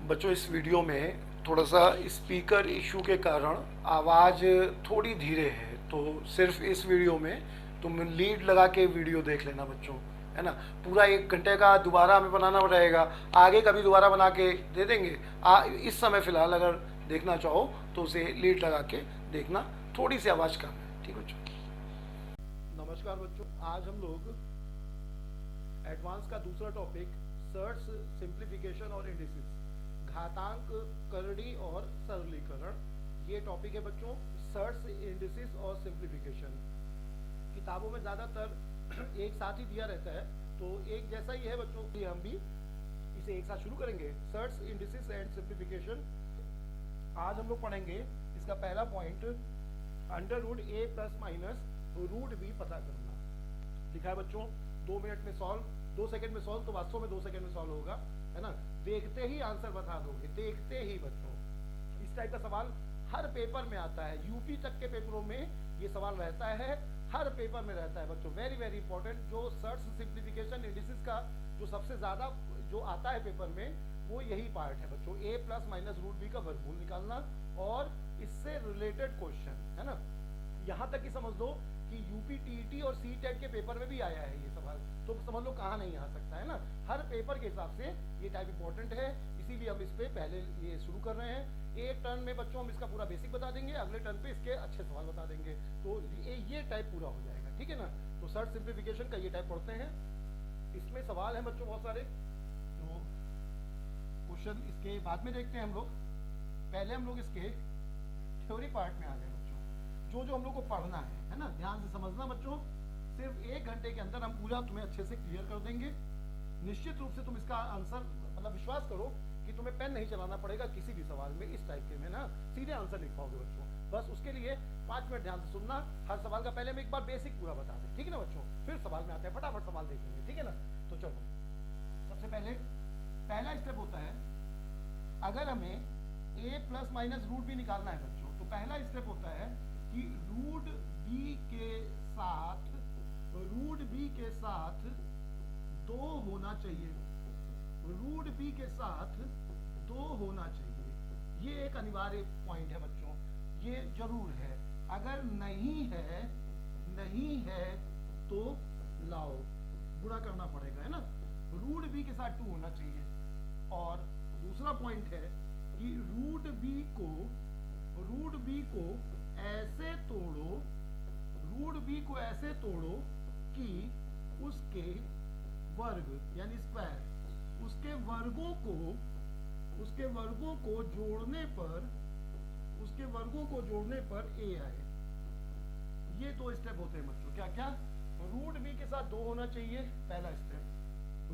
बच्चों इस वीडियो में थोड़ा सा स्पीकर इशू के कारण आवाज़ थोड़ी धीरे है, तो सिर्फ इस वीडियो में तुम लीड लगा के वीडियो देख लेना बच्चों, है ना। पूरा 1 घंटे का दोबारा हमें बनाना रहेगा, आगे कभी दोबारा बना के दे देंगे। इस समय फ़िलहाल अगर देखना चाहो तो उसे लीड लगा के देखना, थोड़ी सी आवाज़ कम है, ठीक बच्चों। नमस्कार बच्चों, आज हम लोग एडवांस का दूसरा टॉपिक सर्च सिंप्लीफिकेशन और इंडिसेस, घातांक, करड़ी और सरलीकरण, ये टॉपिक है बच्चों। सर्च, इंडिसेस और सिंप्लीफिकेशन किताबों में ज़्यादातर एक साथ ही दिया रहता है, तो एक जैसा ही है बच्चों। कि हम भी इसे एक साथ शुरू करेंगे, सर्च, इंडिसेस एंड सिंप्लीफिकेशन। आज हम लोग पढ़ेंगे इसका पहला point, under root A plus minus root B पता करना। लिखा है बच्चों 2 मिनट में सॉल्व, 2 सेकंड में सॉल्व, तो वास्तव में 2 सेकंड में सॉल्व होगा, है ना। देखते ही आंसर बता दोगे, देखते ही बच्चों। इस टाइप का सवाल हर पेपर में आता है, यूपी तक के पेपरों में ये सवाल रहता है, हर पेपर में रहता है बच्चों। Very very important. जो सर्च, सिंप्लीफिकेशन, इंडिसेस का जो सबसे ज्यादा जो आता है पेपर में, वो यही पार्ट है बच्चों। ए प्लस माइनस रूट बी का वर्गमूल निकालना और इससे रिलेटेड क्वेश्चन, है ना। यहाँ तक कि समझ लो कि यूपी टीईटी और सीटेट के पेपर में भी आया है ये सवाल, तो समझ लो कहाँ नहीं आ सकता, है ना। हर पेपर के हिसाब से ये टाइप इंपॉर्टेंट है, इसीलिए हम इस पे पहले ये शुरू कर रहे हैं। एक टर्न में बच्चों हम इसका पूरा बेसिक बता देंगे, अगले टर्न पे इसके अच्छे सवाल बता देंगे, तो ये टाइप पूरा हो जाएगा, ठीक है ना। तो सर्च सिंप्लीफिकेशन का ये टाइप पढ़ते हैं। इसमें सवाल है बच्चों बहुत सारे, तो क्वेश्चन इसके बाद में देखते हैं हम लोग। पहले हम लोग इसके थ्योरी पार्ट में आ गए बच्चों, जो जो हम लोग को पढ़ना है ना। ध्यान से समझना बच्चों, सिर्फ 1 घंटे के अंदर हम पूरा तुम्हें अच्छे से क्लियर कर देंगे। निश्चित रूप से तुम इसका आंसर, मतलब विश्वास करो कि तुम्हें पेन नहीं चलाना पड़ेगा किसी भी सवाल में, इस टाइप के में ना सीधे आंसर लिख पाओगे बच्चों। बस उसके लिए 5 मिनट ध्यान से सुनना। हर सवाल का पहले मैं एक बार बेसिक पूरा बता दें, ठीक है ना बच्चों। फिर सवाल में आते हैं, फटाफट सवाल देखेंगे, ठीक है ना। तो चलो, सबसे पहले पहला स्टेप होता है, अगर हमें ए प्लस माइनस रूट बी निकालना है बच्चों, तो पहला स्टेप होता है कि रूट बी के साथ 2 होना चाहिए, रूट बी के साथ 2 होना चाहिए। ये एक अनिवार्य पॉइंट है बच्चों, ये जरूर है। अगर नहीं है तो लाओ, बुरा करना पड़ेगा, है ना। रूट बी के साथ 2 होना चाहिए। और दूसरा पॉइंट है कि रूट बी को ऐसे तोड़ो, कि उसके वर्ग यानी स्क्वायर, उसके वर्गों को जोड़ने पर ए आए। ये 2 स्टेप होते हैं बच्चों। क्या क्या? रूट बी के साथ 2 होना चाहिए, पहला स्टेप।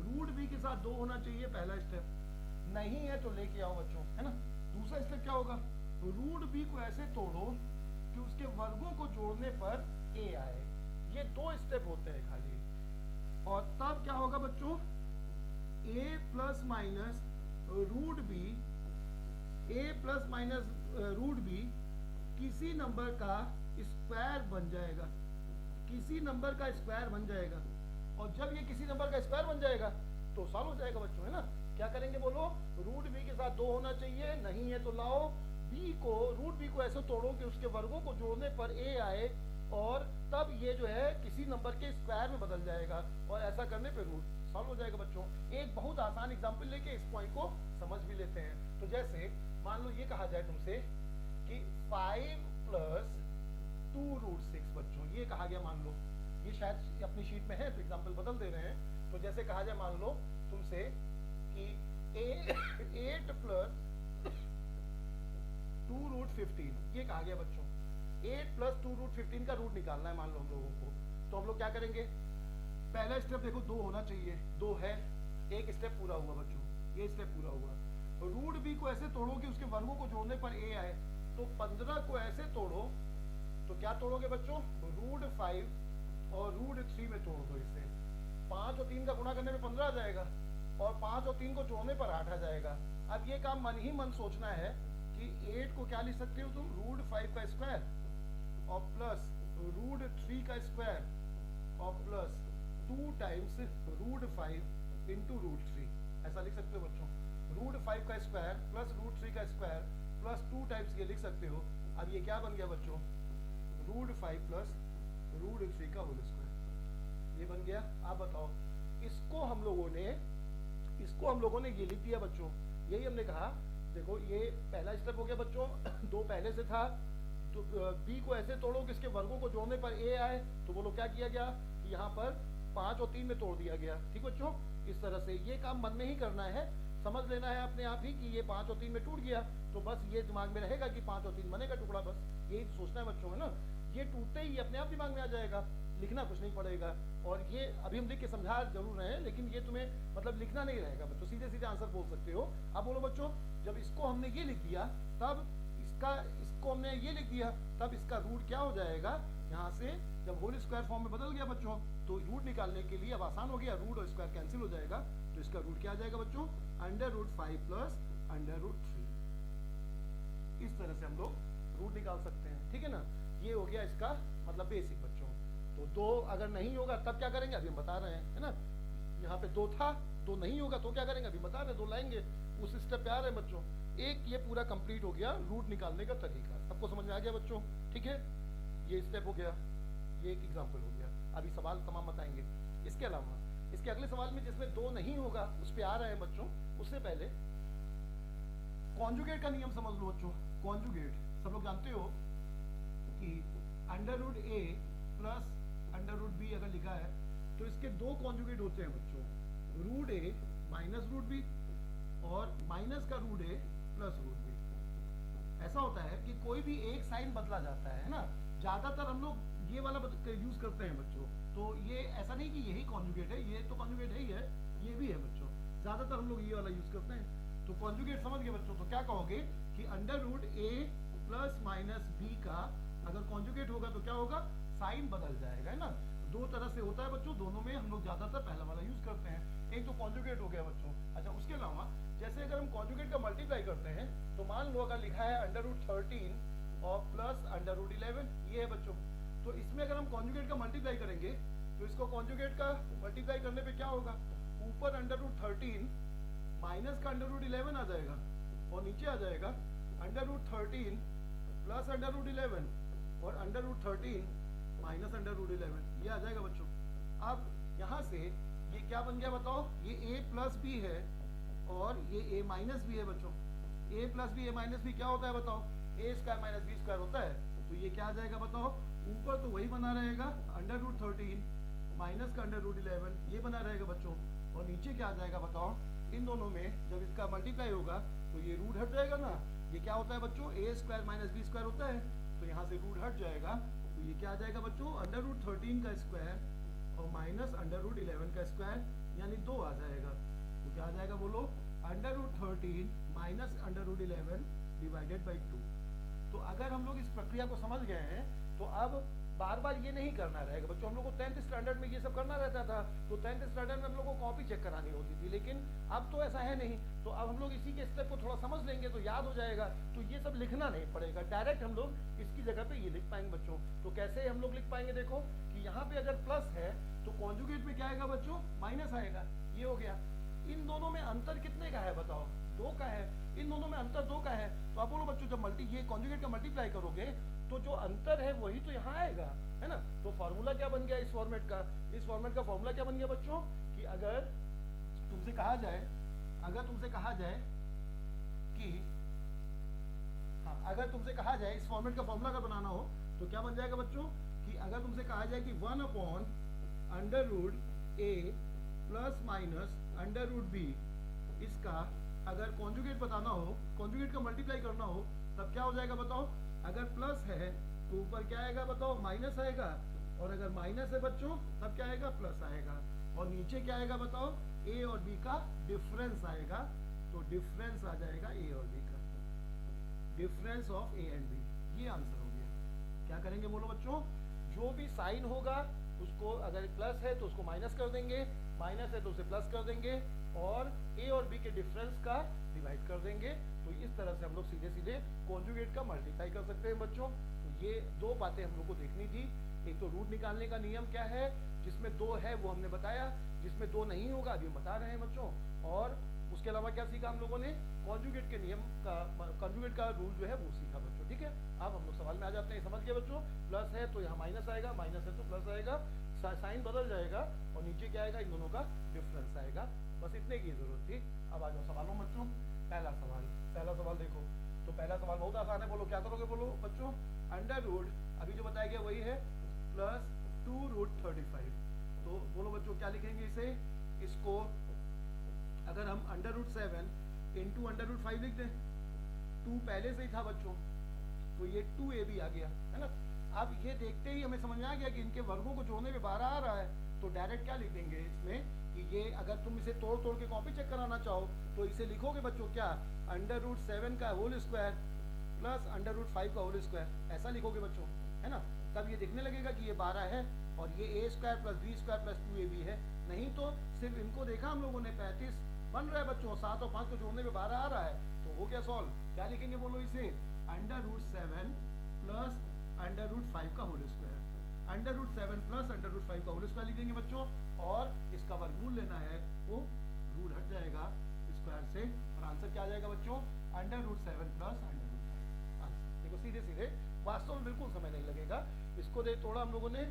रूट बी के साथ 2 होना चाहिए, पहला स्टेप। नहीं है तो लेके आओ बच्चों, है ना। दूसरा स्टेप क्या होगा? रूट बी को ऐसे तोड़ो कि उसके वर्गों को जोड़ने पर ए आए। ये 2 स्टेप होते हैं खाली। और तब क्या होगा बच्चों? ए प्लस माइनस रूट बी किसी नंबर का स्क्वायर बन जाएगा, और जब ये किसी नंबर का स्क्वायर बन जाएगा तो सॉल्व हो जाएगा बच्चों, है ना। क्या करेंगे बोलो? रूट बी के साथ 2 होना चाहिए, नहीं है तो लाओ रूट बी को ऐसे तोड़ो कि उसके वर्गों को जोड़ने पर ए आए, और तब ये जो है किसी नंबर के स्क्वायर में बदल जाएगा, और ऐसा करने पे रूट सॉल्व हो जाएगा बच्चों। एक बहुत आसान एग्जांपल लेके इस पॉइंट को समझ भी लेते हैं। तो जैसे मान लो ये कहा जाए तुमसे कि 5 प्लस 2 रूट 6 बच्चों, ये कहा गया। मान लो ये शायद अपनी शीट में है, तो एग्जांपल बदल दे रहे हैं। तो जैसे कहा जाए मान लो तुमसे कि 8 प्लस 2 रूट 15, ये कहा गया बच्चों। 8 प्लस 2 रूट 15 का रूट निकालना है मान लो हम लोगों को। तो हम लोग क्या करेंगे? पहला स्टेप देखो 2 होना चाहिए, 2 है, एक स्टेप पूरा हुआ बच्चों, ये स्टेप पूरा हुआ। रूट बी को ऐसे तोड़ो कि उसके वर्गों को जोड़ने पर ए आए। तो 15 को ऐसे तोड़ो, तो क्या तोड़ोगे बच्चों? रूट 5 और रूट 3 में तोड़ दो इसे। 5 और 3 का गुणा करने में 15 आ जाएगा, और 5 और 3 को जोड़ने पर 8 आ जाएगा। अब ये काम मन ही मन सोचना है कि 8 को क्या लिख सकते हो तुम? रूट 5 का स्क्वायर और प्लस रूट 3 का स्क्वायर और plus 2 times root 5 into root 3, ऐसा लिख सकते हो बच्चों। रूट 5 का स्क्वायर प्लस रूट 3 का स्क्वायर प्लस 2 टाइम्स ये लिख सकते हो। अब ये क्या बन गया बच्चों, रूट 5 प्लस रूट 3 का होल स्क्वायर, ये बन गया। आप बताओ, इसको हम लोगों ने ये लिख दिया बच्चों। यही हमने कहा, देखो ये पहला स्टेप हो गया बच्चों, दो पहले से था, तो बी को ऐसे तोड़ो कि इसके वर्गों को जोड़ने पर ए आए, तो बोलो क्या किया गया कि यहाँ पर 5 और 3 में तोड़ दिया गया। ठीक बच्चों, इस तरह से ये काम मन में ही करना है, समझ लेना है अपने आप ही कि ये 5 और 3 में टूट गया, तो बस ये दिमाग में रहेगा कि 5 और 3 बनेगा टुकड़ा, बस यही सोचना है बच्चों, है ना। ये टूटते ही अपने आप दिमाग में आ जाएगा, लिखना कुछ नहीं पड़ेगा। और ये अभी हम लिख के समझा जरूर रहे हैं, लेकिन ये तुम्हें मतलब लिखना नहीं रहेगा बच्चों, सीधे सीधे आंसर बोल सकते हो। अब बोलो बच्चों, जब इसको हमने ये लिख दिया, तब इसको हमने ये लिख दिया, तब इसका रूट क्या हो जाएगा, यहाँ से जब होल स्क्वायर फॉर्म में बदल गया बच्चों, तो रूट निकालने के लिए अब आसान हो गया, रूट और स्क्वायर कैंसिल हो जाएगा, तो इसका रूट क्या आ जाएगा बच्चों, under root 5 plus under root 3। इस तरह से हम लोग रूट निकाल सकते हैं, ठीक है ना। ये हो गया इसका मतलब बेसिक बच्चों। तो 2 अगर नहीं होगा तब क्या करेंगे, अभी हम बता रहे हैं, है ना। यहाँ पे 2 था, 2 नहीं होगा तो क्या करेंगे, अभी बता रहे हैं, 2 लाएंगे, उस स्टेप पे आ रहे हैं बच्चों। एक ये पूरा कंप्लीट हो गया रूट निकालने का तरीका, सबको समझ में आ गया बच्चों, ठीक है। ये स्टेप हो गया, ये एक एग्जाम्पल हो गया। अभी सवाल तमाम बताएंगे। इसके अलावा इसके अगले सवाल में जिसमें 2 नहीं होगा उस पर आ रहे हैं बच्चों। उससे पहले कॉन्जुगेट का नियम समझ लो बच्चों। कॉन्जुगेट सब लोग जानते हो कि under root A plus under root B अगर लिखा है तो इसके 2 कॉन्जुगेट होते हैं बच्चों, रूट ए माइनस रूट बी और माइनस का root A plus root B. ऐसा होता है कि कोई भी एक साइन बदला जाता है ना, ज्यादातर हम लोग ये वाला यूज करते हैं बच्चों। तो ये ऐसा नहीं कि यही कॉन्जुगेट है, ये तो कॉन्जुगेट है ही है, ये भी है बच्चों, ज्यादातर हम लोग ये वाला यूज करते हैं। तो कॉन्जुगेट समझ गए बच्चों, तो क्या कहोगे कि under root A plus minus B का अगर कॉन्जुगेट होगा तो क्या होगा, साइन बदल जाएगा, है ना। 2 तरह से होता है बच्चों, दोनों में हम लोग ज्यादातर पहला वाला यूज करते हैं। एक तो कॉन्जुगेट हो गया बच्चों। अच्छा, उसके अलावा जैसे अगर हम कॉन्जुगेट का मल्टीप्लाई करते हैं, तो मान लो अगर लिखा है अंडर रूट 13 और प्लस अंडर रूट 11, ये है बच्चों। तो इसमें अगर हम कॉन्जुगेट का मल्टीप्लाई करेंगे तो इसको कॉन्जुगेट का मल्टीप्लाई करने पे क्या होगा, ऊपर अंडर रूट 13 माइनस का अंडर रूट 11 आ जाएगा, और नीचे आ जाएगा under root 13 plus under root 11 और under root 13 minus under root 11, ये आ जाएगा बच्चों। अब यहाँ से ये क्या बन गया बताओ, ये a प्लस बी है और ये a माइनस बी है बच्चों। a plus B a minus B क्या होता है बताओ, a square minus B square होता है। तो ये क्या आ जाएगा बताओ, ऊपर तो वही बना रहेगा अंडर रूट 13 माइनस का अंडर रूट 11, ये बना रहेगा बच्चों, और नीचे क्या आ जाएगा बताओ, इन दोनों में जब इसका मल्टीप्लाई होगा तो ये रूट हट जाएगा ना। ये क्या होता है बच्चों, a square minus B square होता है, तो यहाँ से रूट हट जाएगा, तो ये क्या आ जाएगा बच्चों, अंडर रूट 13 का स्क्वायर और माइनस अंडर रूट 11 का स्क्वायर, यानी 2 आ जाएगा। तो क्या आ जाएगा बोलो, under root 13 minus under root 11 divided by 2। तो अगर हम लोग इस प्रक्रिया को समझ गए हैं तो अब बार बार ये नहीं करना रहेगा बच्चों। हम लोग को 10th स्टैंडर्ड में ये सब करना रहता था, तो 10th स्टैंडर्ड में हम लोग को कॉपी चेक करानी होती थी, लेकिन अब तो ऐसा है नहीं। तो अब हम लोग इसी के स्टेप को थोड़ा समझ लेंगे तो याद हो जाएगा, तो ये सब लिखना नहीं पड़ेगा, डायरेक्ट हम लोग इसकी जगह पे ये लिख पाएंगे बच्चों। तो कैसे हम लोग लिख पाएंगे, देखो कि यहाँ पे अगर प्लस है तो कॉन्जुगेट में क्या आएगा बच्चों, माइनस आएगा, ये हो गया। इन दोनों में अंतर कितने का है बताओ, 2 का है, इन दोनों में अंतर 2 का है। तो आप बोलो बच्चों, जब ये कॉन्जुगेट का मल्टीप्लाई करोगे तो जो अंतर है वही तो यहाँ आएगा, है ना। तो फॉर्मूला क्या बन गया इस फॉर्मेट का, इस फॉर्मेट का फॉर्मूला क्या बन गया बच्चों, कि अगर तुमसे कहा जाए कि अगर तुमसे कहा जाए इस फॉर्मेट का फॉर्मूला अगर बनाना हो तो क्या बन जाएगा बच्चों, कि अगर तुमसे कहा जाए कि 1 upon under root A plus minus under root B, इसका अगर कॉन्जुगेट बताना हो, कॉन्जुगेट का मल्टीप्लाई करना हो, तब क्या हो जाएगा बताओ। अगर प्लस है तो ऊपर क्या आएगा बताओ, माइनस आएगा, और अगर माइनस है बच्चों तब क्या आएगा, प्लस आएगा, और नीचे क्या आएगा बताओ, ए और बी का डिफरेंस आएगा। तो डिफरेंस आ जाएगा ए और बी का, difference of A and B, ये आंसर हो गया। क्या करेंगे बोलो बच्चों, जो भी साइन होगा उसको अगर प्लस है तो उसको माइनस कर देंगे, माइनस है तो उसे प्लस कर देंगे, और ए और बी के डिफरेंस का डिवाइड कर देंगे। तो इस तरह से हम लोग सीधे सीधे कॉन्जुगेट का मल्टीप्लाई कर सकते हैं बच्चों। तो ये 2 बातें हम लोग को देखनी थी। एक तो रूट निकालने का नियम क्या है, जिसमें 2 है वो हमने बताया, जिसमें 2 नहीं होगा अभी हम बता रहे हैं बच्चों, और उसके अलावा क्या सीखा हम लोगों ने, कॉन्जुगेट के नियम का, कॉन्जुगेट का रूल जो है वो सीखा बच्चों। ठीक है, अब हम लोग सवाल में आ जाते हैं। समझ गए बच्चों, प्लस है तो यहाँ माइनस आएगा, माइनस है तो प्लस आएगा, साइन बदल जाएगा और नीचे क्या आएगा, इन दोनों का डिफरेंस आएगा। बस इतने की जरूरत थी। अब आ जाओ सवालों में बच्चों। पहला सवाल देखो, तो पहला सवाल बहुत आसान है। बोलो क्या करोगे, बोलो बच्चों। अंडर रूट अभी जो बताया गया वही है, प्लस 2√35। तो बोलो बच्चों क्या लिखेंगे इसे, इसको अगर हम √7 इंटू √5 लिख दें, 2 पहले से ही था बच्चों, तो ये 2ab आ गया, है ना। अब ये देखते ही हमें समझ में आ गया कि इनके वर्गों को जोड़ने में 12 आ रहा है, तो डायरेक्ट क्या लिख देंगे इसमें कि ये, अगर तुम इसे तोड़ तोड़ के कॉपी चेक कराना चाहो तो इसे लिखोगे बच्चों क्या, √7 का होल स्क्वायर प्लस √5 का होल स्क्वायर, ऐसा लिखोगे बच्चों, है ना। तब ये दिखने लगेगा कि ये 12 है और ये a² plus b² plus 2ab है। नहीं तो सिर्फ इनको देखा हम लोगों ने, 35 बन रहा है बच्चों, 7 और 5 को जोड़ने में 12 आ रहा है, तो हो गया सॉल्व। क्या लिखेंगे बोलो इसे, √7 प्लस √5 का होल स्क्वायर, √7 प्लस √5 का होल स्क्वायर लिखेंगे बच्चों, और इसका वर्गमूल लेना है, वो रूट हट जाएगा स्क्वायर से, और आंसर क्या आ जाएगा बच्चों, √7 प्लस √5। आंसर देखो सीधे सीधे, वास्तव में बिल्कुल समय नहीं लगेगा। इसको दे तोड़ा हम लोगों ने,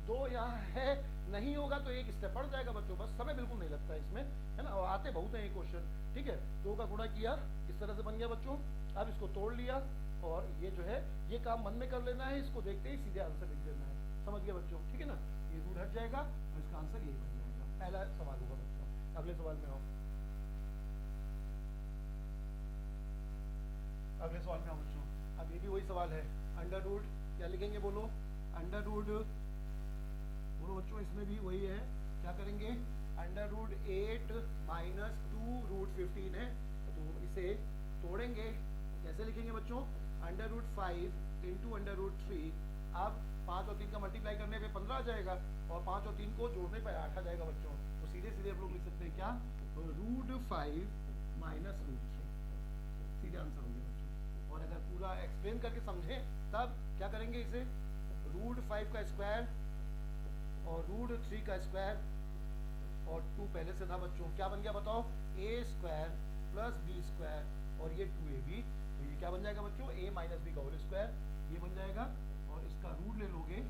2 यहाँ है, नहीं होगा तो एक स्टेप बढ़ जाएगा बच्चों, बस समय बिल्कुल नहीं लगता इसमें, है ना। और आते बहुत हैं ये क्वेश्चन। ठीक है, 2 का गुणा किया, इस तरह से बन गया बच्चों। अब इसको तोड़ लिया और ये जो है ये काम मन में कर लेना है, इसको देखते ही सीधे आंसर लिख देना है। समझ गया बच्चों, ठीक है ना। ये रूट हट जाएगा और इसका आंसर यही बन जाएगा। पहला सवाल होगा बच्चों। अगले सवाल में आओ, अगले सवाल में आओ बच्चों। अब ये भी वही सवाल है, अंडर रूट क्या लिखेंगे बोलो, अंडर रूट बोलो बच्चों, इसमें भी वही है। क्या करेंगे, √8 माइनस 2√15 है, तो इसे तोड़ेंगे, कैसे लिखेंगे बच्चों, √5 इंटू √3। अब 5 और 3 का मल्टीप्लाई करने पे 15 आ जाएगा, और 5 और 3 को जोड़ने पे 8 आ जाएगा बच्चों। तो सीधे सीधे हम लोग लिख सकते हैं क्या, √5 माइनस √3, सीधे आंसर हो गया बच्चों। और अगर पूरा एक्सप्लेन करके समझें तब क्या करेंगे, इसे √5 का स्क्वायर और √3 का स्क्वायर, और 2 पहले से था बच्चों, क्या बन गया बताओ, a² प्लस b² और ये 2ab, तो ये क्या बन जाएगा बच्चों, a माइनस बी का होल स्क्वायर, ये बन जाएगा। और इसका रूट ले लोगे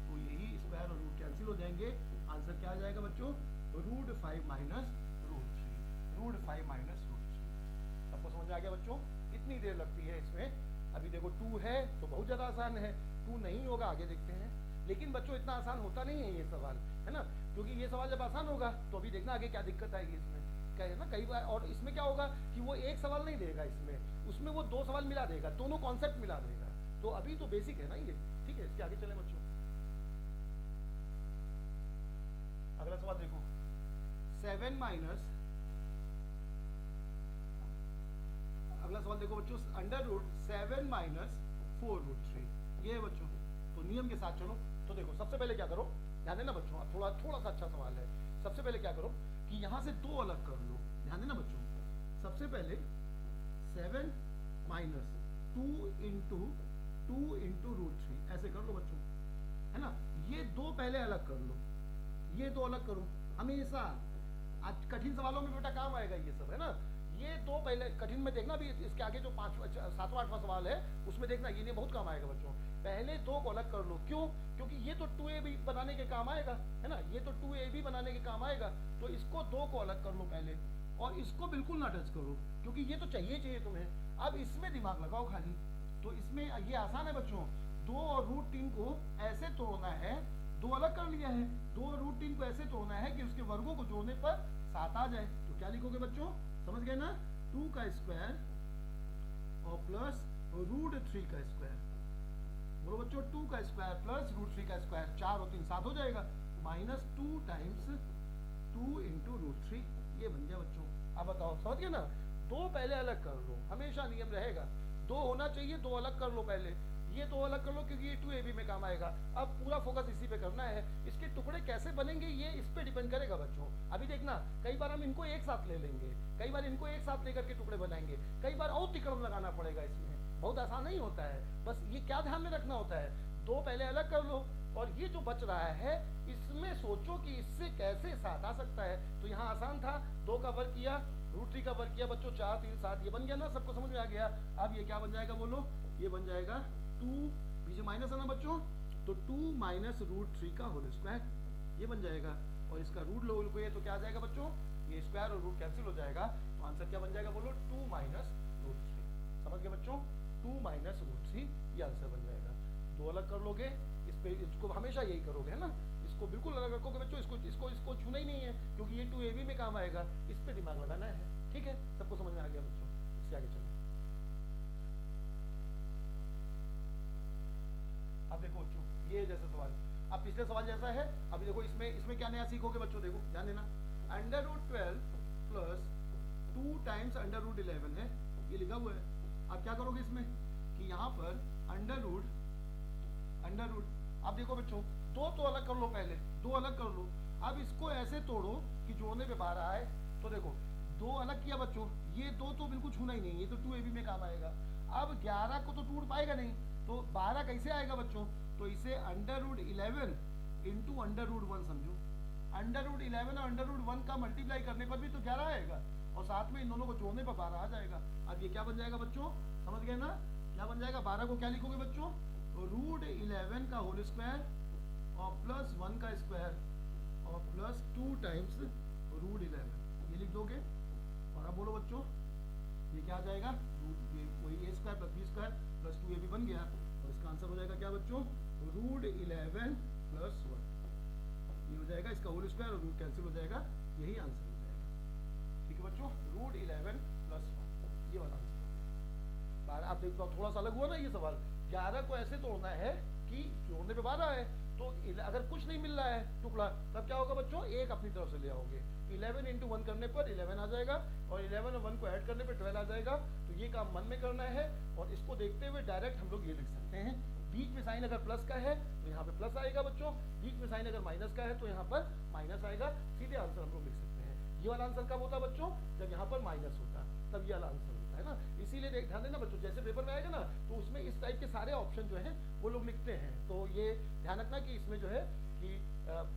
तो यही स्क्वायर और रूट कैंसिल हो जाएंगे। आंसर क्या आ जाएगा बच्चों, √5 माइनस √3, √5 माइनस √3। सबको समझ में आ गया बच्चों, इतनी देर लगती है इसमें। अभी देखो 2 है तो बहुत ज़्यादा आसान है, 2 नहीं होगा आगे देखते हैं। लेकिन बच्चों इतना आसान होता नहीं है ये सवाल, है ना, क्योंकि ये सवाल जब आसान होगा तो अभी देखना आगे क्या दिक्कत आएगी इसमें, क्या है ना। कई बार और इसमें क्या होगा कि वो एक सवाल नहीं देगा इसमें, उसमें वो 2 सवाल मिला देगा, दोनों कॉन्सेप्ट मिला देगा। तो अभी तो बेसिक है ना ये, ठीक है। इसके आगे चले बच्चों, अगला सवाल देखो, 7 माइनस, अगला सवाल देखो बच्चों, √7 माइनस 4√3, ये है बच्चों। तो नियम के साथ चलो। तो देखो सबसे पहले क्या करो, ध्यान देना बच्चों, अब थोड़ा सा अच्छा सवाल है। सबसे पहले क्या करो कि यहाँ से 2 अलग कर लो, ध्यान देना बच्चों। सबसे पहले 7 माइनस 2 इंटू √3 ऐसे कर लो बच्चों, है ना। ये 2 पहले अलग कर लो, ये 2 अलग करो हमेशा। आज कठिन सवालों में बेटा काम आएगा ये सब, है ना। ये 2 पहले कठिन में देखना भी, इसके आगे जो 7वां 8वां सवाल है उसमें देखना, ये बहुत काम आएगा बच्चों। पहले 2 को अलग कर लो, क्यों, क्योंकि ये तो 2ab बनाने के काम आएगा, है ना, ये तो 2ab बनाने के काम आएगा। तो इसको 2 को अलग कर लो पहले, और इसको बिल्कुल ना टच करो, क्योंकि ये तो चाहिए तुम्हें। अब इसमें दिमाग लगाओ खाली। तो इसमें ये आसान है बच्चों, 2 और √3 को ऐसे तोड़ना है, 2 अलग कर लिया है, 2 और √3 को ऐसे तोड़ना है कि उसके वर्गों को जोड़ने पर 7 आ जाए। तो क्या लिखोगे बच्चों, समझ गए ना, 2 का स्क्वायर और प्लस √3 का स्क्वायर। बोलो बच्चों, 2 का स्क्वायर प्लस √3 का स्क्वायर, 4 और 3 7 हो जाएगा, माइनस 2 टाइम्स 2 इंटू √3, ये बन गया बच्चों। अब बताओ, समझ गए ना। 2 पहले अलग कर लो, हमेशा नियम रहेगा 2 होना चाहिए, 2 अलग कर लो पहले, ये 2 अलग कर लो क्योंकि ये 2ab में काम आएगा। अब पूरा फोकस इसी पे करना है। इसके टुकड़े कैसे बनेंगे ये इस पे डिपेंड करेगा बच्चों। अभी देखना, कई बार हम इनको एक साथ ले लेंगे, कई बार इनको एक साथ लेकर के टुकड़े बनाएंगे, कई बार और तिकड़म लगाना पड़ेगा इसमें, बहुत आसान नहीं होता है। बस ये क्या ध्यान में रखना होता है, 2 पहले अलग कर लो, और ये जो बच रहा है इसमें सोचो कि इससे कैसे 7 आ सकता है। तो यहाँ आसान था, 2 का वर्ग किया √3 का वर्ग किया बच्चों 4 3 7, ये बन गया ना, सबको समझ में आ गया। अब ये क्या बन जाएगा बोलो, ये बन जाएगा 2, पीछे माइनस है ना बच्चों, तो 2 माइनस √3 का होल स्क्वायर, ये बन जाएगा। और इसका रूट लोगे तो क्या आ जाएगा बच्चों, ये स्क्वायर और रूट कैंसिल हो जाएगा, तो आंसर क्या बन जाएगा बोलो, 2 माइनस √3। समझ गए बच्चों, 2 माइनस √3 ये आंसर बन जाएगा। दो अलग कर लोगे, इस पे इसको हमेशा यही करोगे है ना, इसको बिल्कुल अलग रखोगे बच्चों, इसको छूना ही नहीं है, क्योंकि ये 2ab में काम आएगा, इस पे दिमाग लगाना है। ठीक है, सबको समझ में आ गया बच्चों, इससे आगे चलो। अब देखो बच्चों, ये जैसा सवाल, अब पिछले सवाल जैसा है, अभी देखो इसमें क्या नया सीखोगे बच्चों, देखो ध्यान देना। √12 प्लस 2 टाइम्स √11 है, ये लिखा हुआ है। अब क्या करोगे इसमें कि यहाँ पर अंडर रूट, अब देखो बच्चों, दो तो अलग कर लो, पहले दो अलग कर लो। अब इसको ऐसे तोड़ो कि जोड़ने पे 12 आए, तो देखो दो अलग किया बच्चों, ये दो तो बिल्कुल छूना ही नहीं, ये तो 2ab में काम आएगा। अब 11 को तो टूट पाएगा नहीं, तो 12 कैसे आएगा बच्चों, तो इसे √11 इंटू √1 समझो। √11 और √1 का मल्टीप्लाई करने पर भी तो 11 आएगा, और साथ में इन दोनों को जोड़ने पर 12 आ जाएगा। अब ये क्या बन जाएगा बच्चों, समझ गए ना, क्या बन जाएगा, 12 को क्या लिखोगे बच्चों, √11 का होल स्क्वायर और प्लस 1 का स्क्वायर और प्लस 2 टाइम्स √11, ये लिख दोगे। और अब बोलो बच्चों, ये क्या आ जाएगा, वही a square plus b square plus 2ab बन गया, और इसका आंसर हो जाएगा क्या बच्चों, √11 प्लस 1, ये हो जाएगा इसका होल स्क्वायर और रूट कैंसिल हो जाएगा, यही आंसर हो जाएगा। ठीक है बच्चों, √11 प्लस 1 ये वाला आंसर। आप देखो थोड़ा सा अलग हुआ ना ये सवाल, 11 को ऐसे तोड़ना है कि जोड़ने पे 12 है, तो अगर कुछ नहीं मिल रहा है टुकड़ा, तब क्या होगा बच्चों, एक अपनी तरफ से ले आओगे, 11 इंटू 1 करने पर 11 आ जाएगा, और 11 और 1 को ऐड करने पर 12 आ जाएगा। तो ये काम मन में करना है, और इसको देखते हुए डायरेक्ट हम लोग ये लिख सकते हैं, बीच में साइन अगर प्लस का है तो यहाँ पे प्लस आएगा बच्चों, बीच में साइन अगर माइनस का है तो यहाँ पर माइनस आएगा, सीधे आंसर हम लोग लिख सकते हैं। ये वाला आंसर कब होता बच्चों, जब यहाँ पर माइनस होता, तब ये वाला आंसर होता है ना। इसीलिए ध्यान देना बच्चों, जैसे पेपर में आएगा ना, तो उसमें इस टाइप के सारे ऑप्शन जो है वो लोग लिखते हैं, तो ये ध्यान रखना कि इसमें जो है कि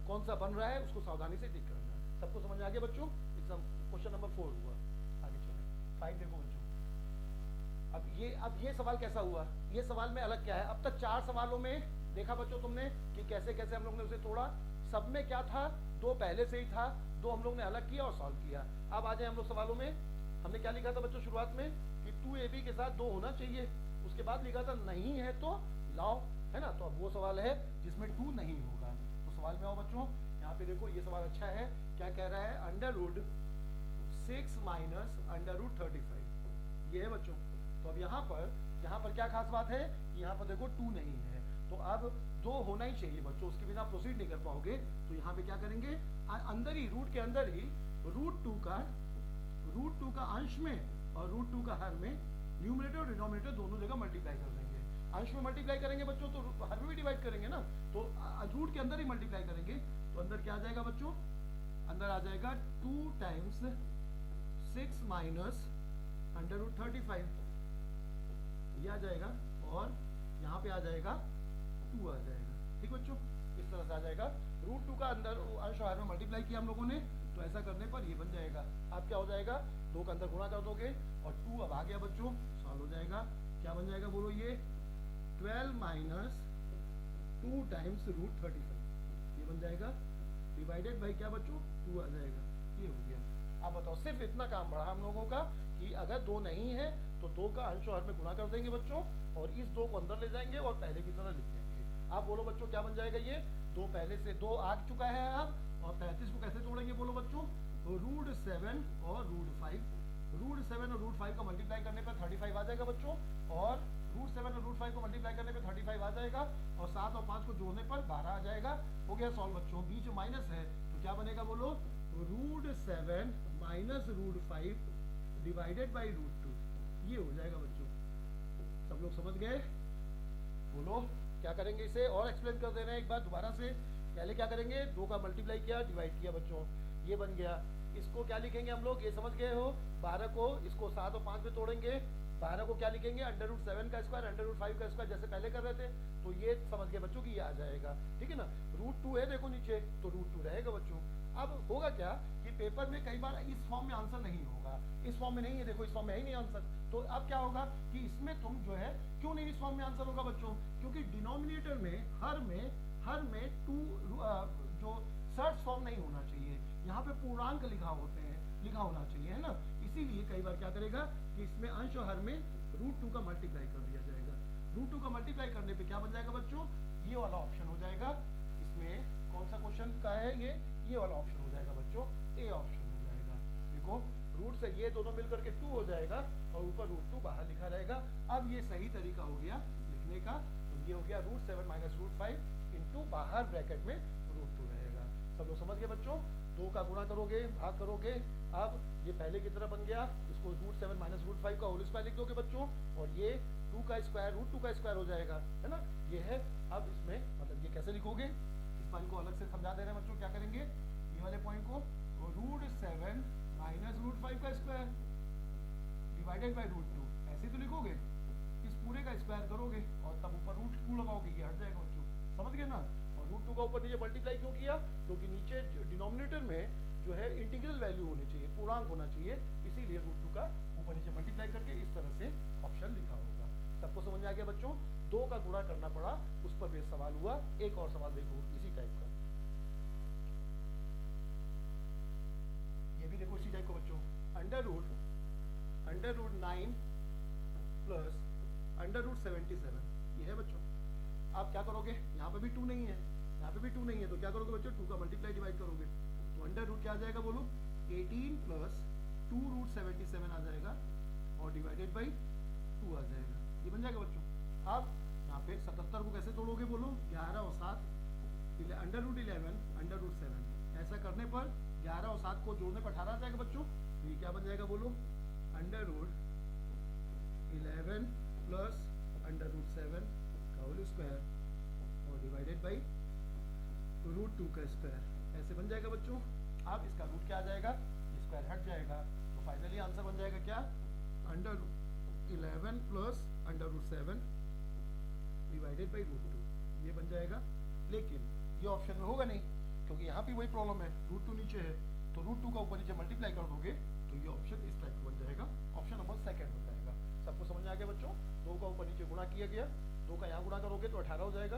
कौन सा बन रहा है उसको सावधानी से टिक करना। सबको समझ आ गया बच्चों, क्वेश्चन नंबर 4 हुआ। आगे चले 5 देखो बच्चों। अब ये सवाल कैसा हुआ, ये सवाल में अलग क्या है, अब तक 4 सवालों में देखा बच्चों तुमने कि कैसे कैसे हम लोग ने उसे तोड़ा, सब में क्या था, 2 पहले से ही था, 2 हम लोग ने अलग किया और सॉल्व किया। अब आ जाए हम लोग सवालों में, हमने क्या लिखा था बच्चों शुरुआत में कि 2ab के साथ 2 होना चाहिए, उसके बाद लिखा था नहीं है तो लाओ, है ना। तो अब वो सवाल है जिसमें 2 नहीं होगा, तो सवाल में आओ बच्चों। यहाँ पे देखो ये सवाल अच्छा है, क्या कह रहा है, √6 माइनस √35, ये है बच्चों। तो अब यहाँ पर क्या खास बात है कि यहाँ पर देखो 2 नहीं है, तो अब 2 होना ही चाहिए बच्चों, उसके बिना प्रोसीड नहीं कर पाओगे। तो यहाँ पे क्या करेंगे, अंदर ही रूट के अंदर ही √2 का अंश में और √2 का हर में, न्यूमरेटर और डिनोमिनेटर दोनों जगह मल्टीप्लाई कर देंगे। अंश में मल्टीप्लाई करेंगे बच्चों तो हर में भी डिवाइड करेंगे ना, तो रूट के अंदर ही मल्टीप्लाई करेंगे। तो अंदर क्या आ जाएगा बच्चों, अंदर आ जाएगा 2 टाइम्स 6 माइनस √35, ये आ जाएगा, और यहाँ पे आ जाएगा 2 आ जाएगा। ठीक बच्चों, इस तरह से आ जाएगा, √2 का अंदर अंश और हर में मल्टीप्लाई किया हम लोगों ने, तो ऐसा करने पर ये बन जाएगा। अब क्या हो जाएगा, 2 का अंदर गुणा कर दोगे और 2 अब आ गया बच्चों, सॉल्व हो जाएगा। क्या बन जाएगा बोलो, ये 12 माइनस 2 टाइम्स √35, ये बन जाएगा, डिवाइडेड बाई क्या बच्चों, 2 आ जाएगा, ये हो गया। अब बताओ, सिर्फ इतना काम बढ़ा हम लोगों का कि अगर 2 नहीं है तो 2 का अंश और हर में गुणा कर देंगे बच्चों, और इस 2 को अंदर ले जाएंगे और पहले की तरह लिख देंगे। आप बोलो बच्चों क्या बन जाएगा, ये 2 पहले से 2 आ चुका है अब, और 35 को कैसे तोड़ेंगे बोलो बच्चों, तो √7 और √5, √7 और √5 का मल्टीप्लाई करने पर 35 आ जाएगा बच्चों, और √7 और √5 को मल्टीप्लाई करने पर 35 आ जाएगा, और 7 और 5 को जोड़ने पर 12 आ जाएगा। हो गया सॉल्व बच्चों। बीच में माइनस है तो क्या बनेगा बोलो, √7 माइनस √5 डिवाइडेड बाई √2, ये हो जाएगा बच्चों। सब लोग समझ गए, बोलो क्या करेंगे, इसे और एक्सप्लेन कर दे रहे हैं एक बार दोबारा से। पहले क्या करेंगे, 2 का मल्टीप्लाई किया, डिवाइड किया बच्चों, ये बन गया। इसको क्या लिखेंगे हम लोग, ये समझ गए हो, 12 को इसको 7 और 5 में तोड़ेंगे, बारह को क्या लिखेंगे, √7 का स्क्वायर, √5 का स्क्वायर, जैसे पहले कर रहे थे। तो ये समझ गए बच्चों कि ये आ जाएगा, ठीक है ना। √2 है देखो नीचे, तो √2 रहेगा बच्चों। अब होगा क्या कि पेपर में कई बार इस फॉर्म में आंसर नहीं होगा, इस फॉर्म में नहीं है, देखो इस फॉर्म में है ही नहीं आंसर। तो अब क्या होगा कि इसमें तुम जो है, क्यों नहीं इस फॉर्म में आंसर होगा बच्चों, क्योंकि डिनोमिनेटर में हर में टू जो सर्च फॉर्म नहीं होना चाहिए, यहाँ पे पूर्णांक लिखा होना चाहिए, है ना। इसीलिए कई बार क्या करेगा कि इसमें अंश और हर में √2 का मल्टीप्लाई कर दिया जाएगा। √2 का मल्टीप्लाई करने पे क्या बन जाएगा बच्चों, ये वाला ऑप्शन हो जाएगा। इसमें कौन सा क्वेश्चन का है, ये वाला ऑप्शन हो जाएगा बच्चों, ए ऑप्शन हो जाएगा। देखो रूट से ये दोनों मिलकर के 2 हो जाएगा और ऊपर √2 बाहर लिखा रहेगा। अब ये सही तरीका हो गया लिखने का। तो ये हो गया √7 - √5 इंटू बाहर ब्रैकेट में √2 रहेगा। सब लोग समझ गए बच्चों। 2 का गुणा करोगे, भाग करोगे। अब ये पहले की तरह बन गया, इसको √7 - √5 का होल स्क्वायर लिख दोगे बच्चों, और ये 2 का स्क्वायर √2 का स्क्वायर हो जाएगा, है ना। ये है। अब इसमें मतलब ये कैसे लिखोगे, इस पॉइंट को अलग से समझा दे रहे हैं बच्चों। क्या करेंगे, ये वाले पॉइंट को √7 - √5 का स्क्वायर डिवाइडेड बाई √2 ऐसे तो लिखोगे। इस पूरे का स्क्वायर करोगे और तब ऊपर √2 लगाओगे, ये हट जाएगा बच्चों, समझ गए ना। और √2 का ऊपर नीचे मल्टीप्लाई क्यों किया, क्योंकि नीचे डिनोमिनेटर में जो है इंटीग्रल वैल्यू होनी चाहिए, पूर्णांक होना चाहिए, इसीलिए √2 का ऊपर नीचे मल्टीप्लाई करके इस तरह से ऑप्शन लिखा होगा। सबको समझ में आ गया बच्चों। 2 का गुणा करना पड़ा, उस पर बेस सवाल हुआ। एक और सवाल देखो इसी टाइप का, ये भी देखो इसी टाइप का बच्चों। √9 प्लस √77 ये है बच्चों। आप क्या करोगे, यहाँ पे भी 2 नहीं है, यहाँ पे भी 2 नहीं है, तो क्या करोगे बच्चों, 2 का मल्टीप्लाई डिवाइड करोगे, तो अंडर क्या आ जाएगा बोलो, 18 प्लस 2√77 आ जाएगा और डिवाइडेड बाई 2 आ जाएगा। ये बन जाएगा बच्चों। अब यहाँ पे 77 को कैसे तोड़ोगे बोलो, 11 और 7 √11 √7 ऐसा करने पर 11 और 7 को जोड़ने पर 18 आ जाएगा बच्चों। तो ये क्या बन जाएगा बोलो, √11 प्लस √7 का होल स्क्वायर और डिवाइडेड बाई √2 का स्क्वायर ऐसे बन जाएगा बच्चों। अब इसका रूट क्या आ जाएगा, स्क्वायर हट जाएगा, तो फाइनली आंसर बन जाएगा क्या, √11 प्लस √7 डिवाइडेड बाई √2 ये बन जाएगा। लेकिन ये ऑप्शन में होगा नहीं, क्योंकि यहाँ भी वही प्रॉब्लम है, √2 नीचे है, तो √2 का ऊपर नीचे मल्टीप्लाई कर दोगे तो ये ऑप्शन इस टाइप का बन जाएगा, ऑप्शन नंबर सेकंड हो जाएगा। सबको समझ में आ गया बच्चों। 2 का ऊपर नीचे गुणा किया गया, 2 का यहाँ गुणा करोगे तो 18 हो जाएगा,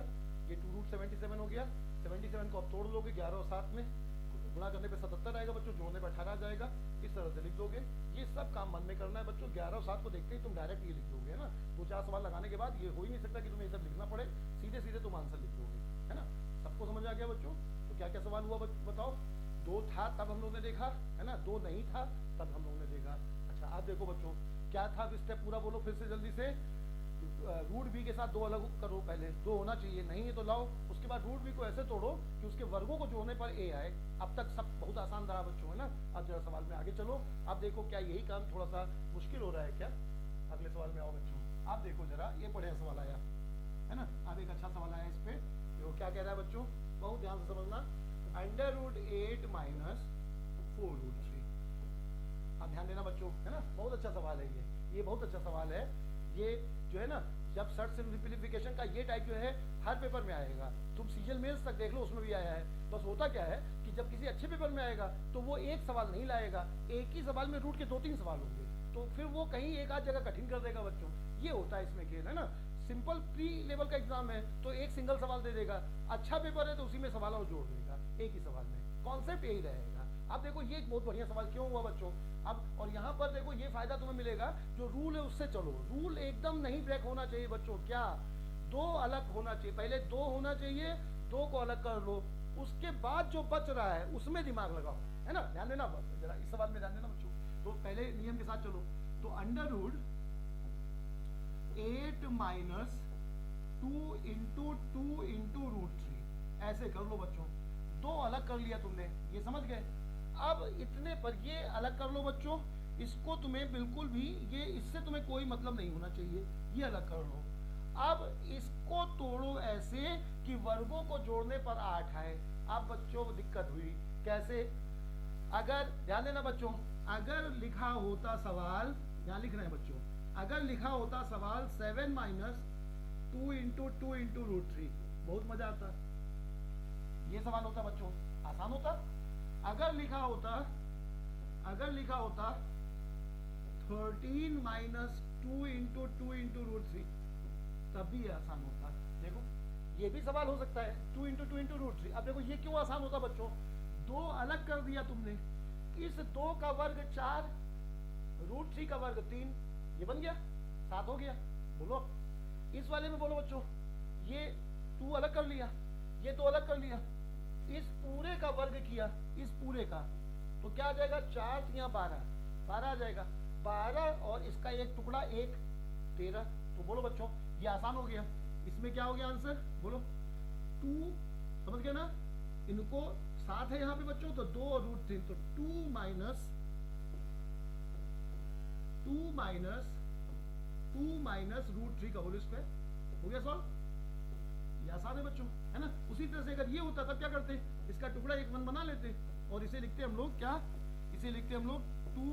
ये 2√77 हो गया। 77 को आप तोड़ लोगे 11 और 7 में, गुणा करने पे 77 आएगा बच्चों, जोड़ने पे 18 आ जाएगा। इस तरह से लिख दोगे। ये सब काम मन में करना है बच्चों। 11 और 7 को देखते ही तुम डायरेक्ट ये लिख दोगे, है ना। 2-4 सवाल लगाने के बाद ये हो ही नहीं सकता कि तुम्हें ये सब लिखना पड़े, सीधे सीधे तुम आंसर लिख दोगे, है ना। सबको समझ आ गया बच्चों। तो क्या क्या सवाल हुआ बताओ। 2 था तब हम लोग ने देखा, है ना, 2 नहीं था तब हम लोग ने देखा। अच्छा अब देखो बच्चों क्या था स्टेप पूरा बोलो फिर से जल्दी से। √b के साथ 2 अलग करो, पहले 2 होना चाहिए, नहीं है तो लाओ। उसके बाद √b को ऐसे तोड़ो कि उसके वर्गों को जोड़ने पर a आए। अब तक सब बहुत आसान रहा बच्चों, है ना। अब जरा सवाल में आगे चलो। अब देखो क्या यही काम थोड़ा सा मुश्किल हो रहा है क्या, अगले सवाल में आओ बच्चों। आप देखो जरा, ये बढ़िया सवाल आया, है ना। अब एक अच्छा सवाल आया इस पे, देखो क्या कह रहा है बच्चों, बहुत ध्यान से समझना। √8 - 4√3। अब ध्यान देना बच्चों, है ना, बहुत अच्छा सवाल है ये बहुत अच्छा सवाल है। ये जो है ना, जब सर्च सिंप्लीफिकेशन का ये टाइप जो है हर पेपर में आएगा, तुम सीजल मेल्स तक देख लो उसमें भी आया है। बस होता क्या है कि जब किसी अच्छे पेपर में आएगा तो वो एक सवाल नहीं लाएगा, एक ही सवाल में रूट के 2-3 सवाल होंगे, तो फिर वो कहीं एक आध जगह कठिन कर देगा बच्चों। ये होता है इसमें खेल, है ना। सिंपल प्री लेवल का एग्जाम है तो एक सिंगल सवाल दे देगा, अच्छा पेपर है तो उसी में सवाल और जोड़ देगा एक ही सवाल में, कॉन्सेप्ट यही रहेगा। अब देखो ये एक बहुत बढ़िया सवाल क्यों हुआ बच्चों। अब और यहाँ पर देखो ये फायदा तुम्हें मिलेगा, जो रूल है उससे चलो। रूल एकदम नहीं ब्रेक होना चाहिए बच्चों, क्या 2 अलग होना चाहिए, पहले 2 होना चाहिए, 2 को अलग कर लो, उसके बाद जो बच रहा है उसमें दिमाग लगाओ, है ना। ध्यान देना जरा, इस सवाल में ध्यान देना बच्चों। तो पहले नियम के साथ चलो, तो √8 - 2 × 2 × √3 ऐसे कर लो बच्चों। 2 अलग कर लिया तुमने, ये समझ गए। अब इतने पर ये अलग कर लो बच्चों, इसको तुम्हें बिल्कुल भी ये इससे तुम्हें कोई मतलब नहीं होना चाहिए, ये अलग कर लो। अब इसको तोड़ो ऐसे कि वर्गों को जोड़ने पर 8 आए। अब बच्चों दिक्कत हुई कैसे, अगर ध्यान देना बच्चों, अगर लिखा होता सवाल, यहाँ लिख रहे हैं बच्चों, अगर लिखा होता सवाल 7 माइनस 2 × 2 × √3, बहुत मजा आता। ये सवाल होता बच्चों, आसान होता। अगर लिखा होता 13 माइनस 2 × 2 × √3, तब भी ये आसान होता। देखो ये भी सवाल हो सकता है 2 × 2 × √3। अब देखो ये क्यों आसान होता बच्चों, दो अलग कर दिया तुमने, इस 2 का वर्ग 4, √3 का वर्ग 3, ये बन गया 7 हो गया। बोलो इस वाले में बोलो बच्चों, ये 2 अलग कर लिया, ये 2 अलग कर लिया, इस पूरे का वर्ग किया, इस पूरे का, तो क्या आ जाएगा 4 या 12, 12 आ जाएगा। 12 और इसका एक टुकड़ा 1, 13। तो बोलो बच्चों ये आसान हो गया। इसमें क्या हो गया आंसर, बोलो 2, समझ गए ना। इनको 7 है यहाँ पे बच्चों, तो 2 और √3, तो 2 माइनस 2 √3 का होल स्क्वायर हो गया सॉल्व। ये आसान है बच्चों, है ना। उसी तरह से अगर ये होता तब क्या करते, इसका टुकड़ा 1 1 बना लेते, और इसे लिखते हम लोग क्या, इसे लिखते हम लोग 2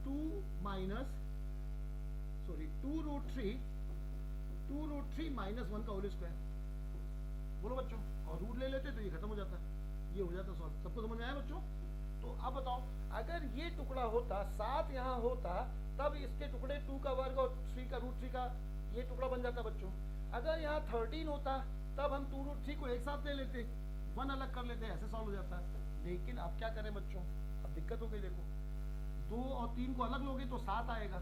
√3 माइनस 1 का होल स्क्वायर। बोलो बच्चों, और रूट ले लेते तो ये खत्म हो जाता, ये हो जाता सॉल्व। सबको समझ में आया बच्चों। तो अब बताओ अगर ये टुकड़ा होता 7 यहाँ होता, तब इसके टुकड़े 2 का वर्ग और 3 का √3 का ये टुकड़ा बन जाता बच्चों। अगर यहाँ 13 होता तब हम 2 √3 को एक साथ ले लेते, 1 अलग कर लेते, ऐसे सॉल्व हो जाता। लेकिन अब क्या करें बच्चों, अब दिक्कत हो गई। देखो 2 और 3 को अलग लोगे तो 7 आएगा,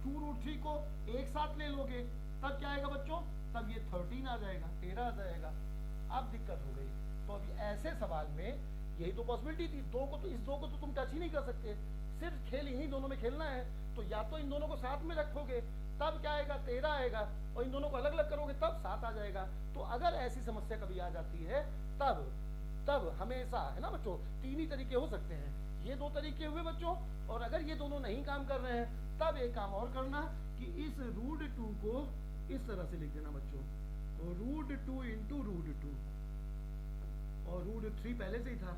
2 √3 को एक साथ ले लोगे तब क्या आएगा बच्चों, तब ये 13 आ जाएगा, 13 आ जाएगा। अब दिक्कत हो गई। तो अभी ऐसे सवाल में यही तो पॉसिबिलिटी थी, इस दो को तो तुम टच ही नहीं कर सकते, सिर्फ खेल इन्हीं दोनों में खेलना है। तो या तो इन दोनों को साथ में रखोगे तब क्या आएगा 13 आएगा, और इन दोनों को अलग अलग करोगे तब 7 आ जाएगा। तो अगर ऐसी समस्या कभी आ जाती है तब हमेशा, है ना बच्चों, 3 ही तरीके हो सकते हैं। ये 2 तरीके हुए बच्चों, और अगर ये दोनों नहीं काम कर रहे हैं तब एक काम और करना कि इस √2 को इस तरह से लिख देना बच्चों, और √2 × √2, और √3 पहले से ही था।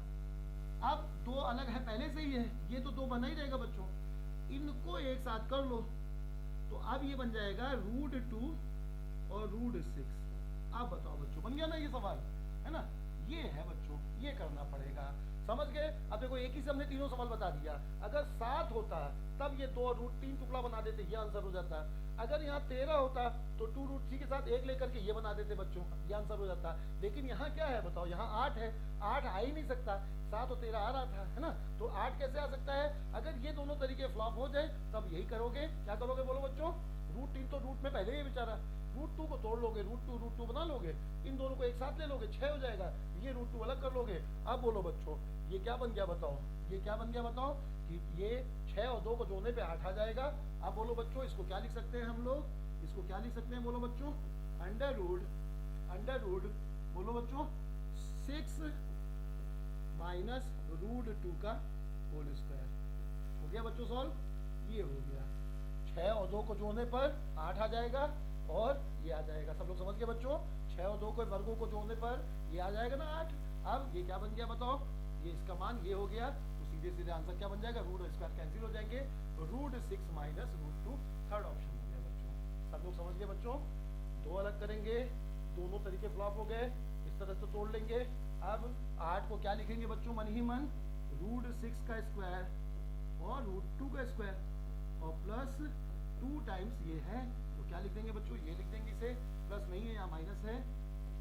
अब 2 अलग है पहले से ही है, ये तो 2 बना ही रहेगा बच्चों, इनको एक साथ कर लो तो अब ये बन जाएगा √2 और √6। अब बताओ बच्चों, बन गया ना ये सवाल, है ना। ये है बच्चों, ये करना पड़ेगा, समझ गए। अब देखो एक ही से हमने तीनों सवाल बता दिया। अगर 7 होता तब ये 2 और √3 टुकड़ा बना देते, ये आंसर हो जाता। अगर यहाँ 13 होता तो 2 √3 के साथ 1 लेकर के ये बना देते बच्चों, ये आंसर हो जाता। लेकिन यहाँ क्या है बताओ, यहाँ 8 है, 8 आ ही नहीं सकता, 7 और 13 आ रहा था, है ना। तो 8 कैसे आ सकता है, अगर ये दोनों तरीके फ्लॉप हो जाए तब यही करोगे। क्या करोगे बोलो बच्चों, √3 तो रूट में पहले ही बेचारा, √2 को तोड़ लोगे, √2 बना लोगे, इन दोनों को एक साथ ले लोगे, 6 हो जाएगा, ये √2 अलग कर लोगे। अब बोलो बच्चों ये क्या बन गया बताओ, ये क्या बन गया बताओ, कि ये 6 और 2 को जोड़ने पे 8 आ जाएगा। अब बोलो बच्चों इसको क्या लिख सकते हैं हम लोग, इसको क्या लिख सकते हैं बोलो बच्चों, अंडर रूट बोलो बच्चों 6 माइनस √2 का होल स्क्वायर। हो गया बच्चों सॉल्व, ये हो गया। 6 और 2 को जोड़ने पर 8 आ जाएगा, और ये आ जाएगा। सब लोग समझ गए बच्चों, 6 और 2 को वर्गों को जोड़ने पर ये आ जाएगा ना 8। अब ये क्या बन गया बताओ, ये इसका मान ये हो गया, तो सीधे सीधे आंसर क्या बन जाएगा, √2 कैंसिल हो जाएंगे, √6 माइनस √2 थर्ड ऑप्शन हो गया बच्चों। सब लोग समझ गए बच्चों, 2 अलग करेंगे, दोनों तरीके फ्लॉप हो गए, इस तरह से तोड़ लेंगे। अब 8 को क्या लिखेंगे बच्चों, मन ही मन √6 का स्क्वायर और √2 का स्क्वायर, और प्लस 2 टाइम्स ये है, तो क्या लिख देंगे बच्चों, ये लिख देंगे। इसे प्लस नहीं है, यहाँ माइनस है,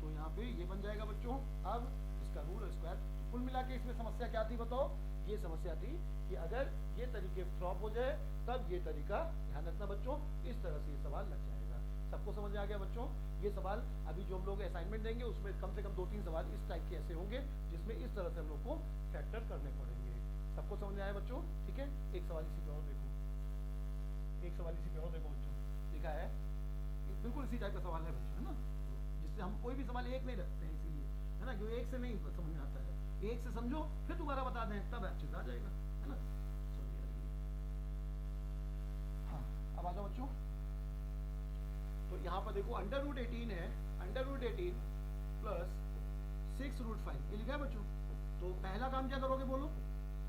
तो यहाँ पे ये बन जाएगा बच्चों। अब इसका √2। तो कुल मिला के इसमें समस्या क्या थी बताओ, ये समस्या थी कि अगर ये तरीके फ्लॉप हो जाए तब ये तरीका ध्यान रखना बच्चों, इस तरह से ये सवाल लग जाएगा। सबको समझ में आ गया बच्चों। ये सवाल अभी जो हम लोग असाइनमेंट देंगे उसमें कम से कम 2-3 सवाल इस टाइप के ऐसे होंगे जिसमें इस तरह से हम लोग को फैक्टर करने पड़ेंगे। सबको समझ में आया बच्चों, ठीक है। एक सवाल इसी पे और देखो, एक सवाल इसी पे और देखो बच्चों, लिखा है बिल्कुल इसी टाइप का सवाल है बच्चों, है ना, जिससे हम कोई भी सवाल एक नहीं रखते हैं इसीलिए, है ना, क्योंकि एक से नहीं समझ में आता है, एक से समझो फिर दोबारा बता दें तब अच्छे से आ जाएगा, है ना। हाँ अब आ जाओ बच्चों, तो यहाँ पर देखो √18 है, √18 प्लस 6√5 ये लिखा है बच्चों। तो पहला काम क्या करोगे बोलो,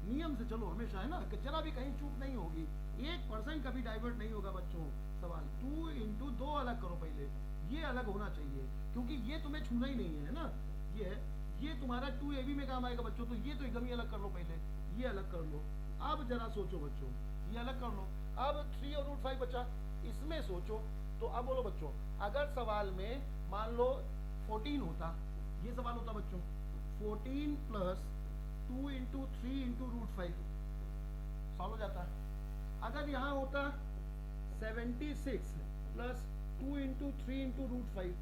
नियम से चलो हमेशा, है ना, जरा भी कहीं चूक नहीं होगी। 1% कभी डाइवर्ट नहीं होगा बच्चों सवाल। 2 इंटू 2 अलग करो पहले, ये अलग होना चाहिए क्योंकि ये तुम्हें छूना ही नहीं है ना, ये है, ये तुम्हारा 2ab में काम आएगा बच्चों, तो ये तो एकदम ही अलग कर लो पहले, ये अलग कर लो। अब जरा सोचो बच्चों, ये अलग कर लो। अब 3 और √5 बचा, इसमें सोचो। तो अब बोलो बच्चों, अगर सवाल में मान लो 14 होता, ये सवाल होता बच्चों 14 प्लस 2 इंटू 3 इंटू √5 सॉल्व हो जाता। अगर यहाँ होता 76 प्लस 2 इंटू 3 इंटू √5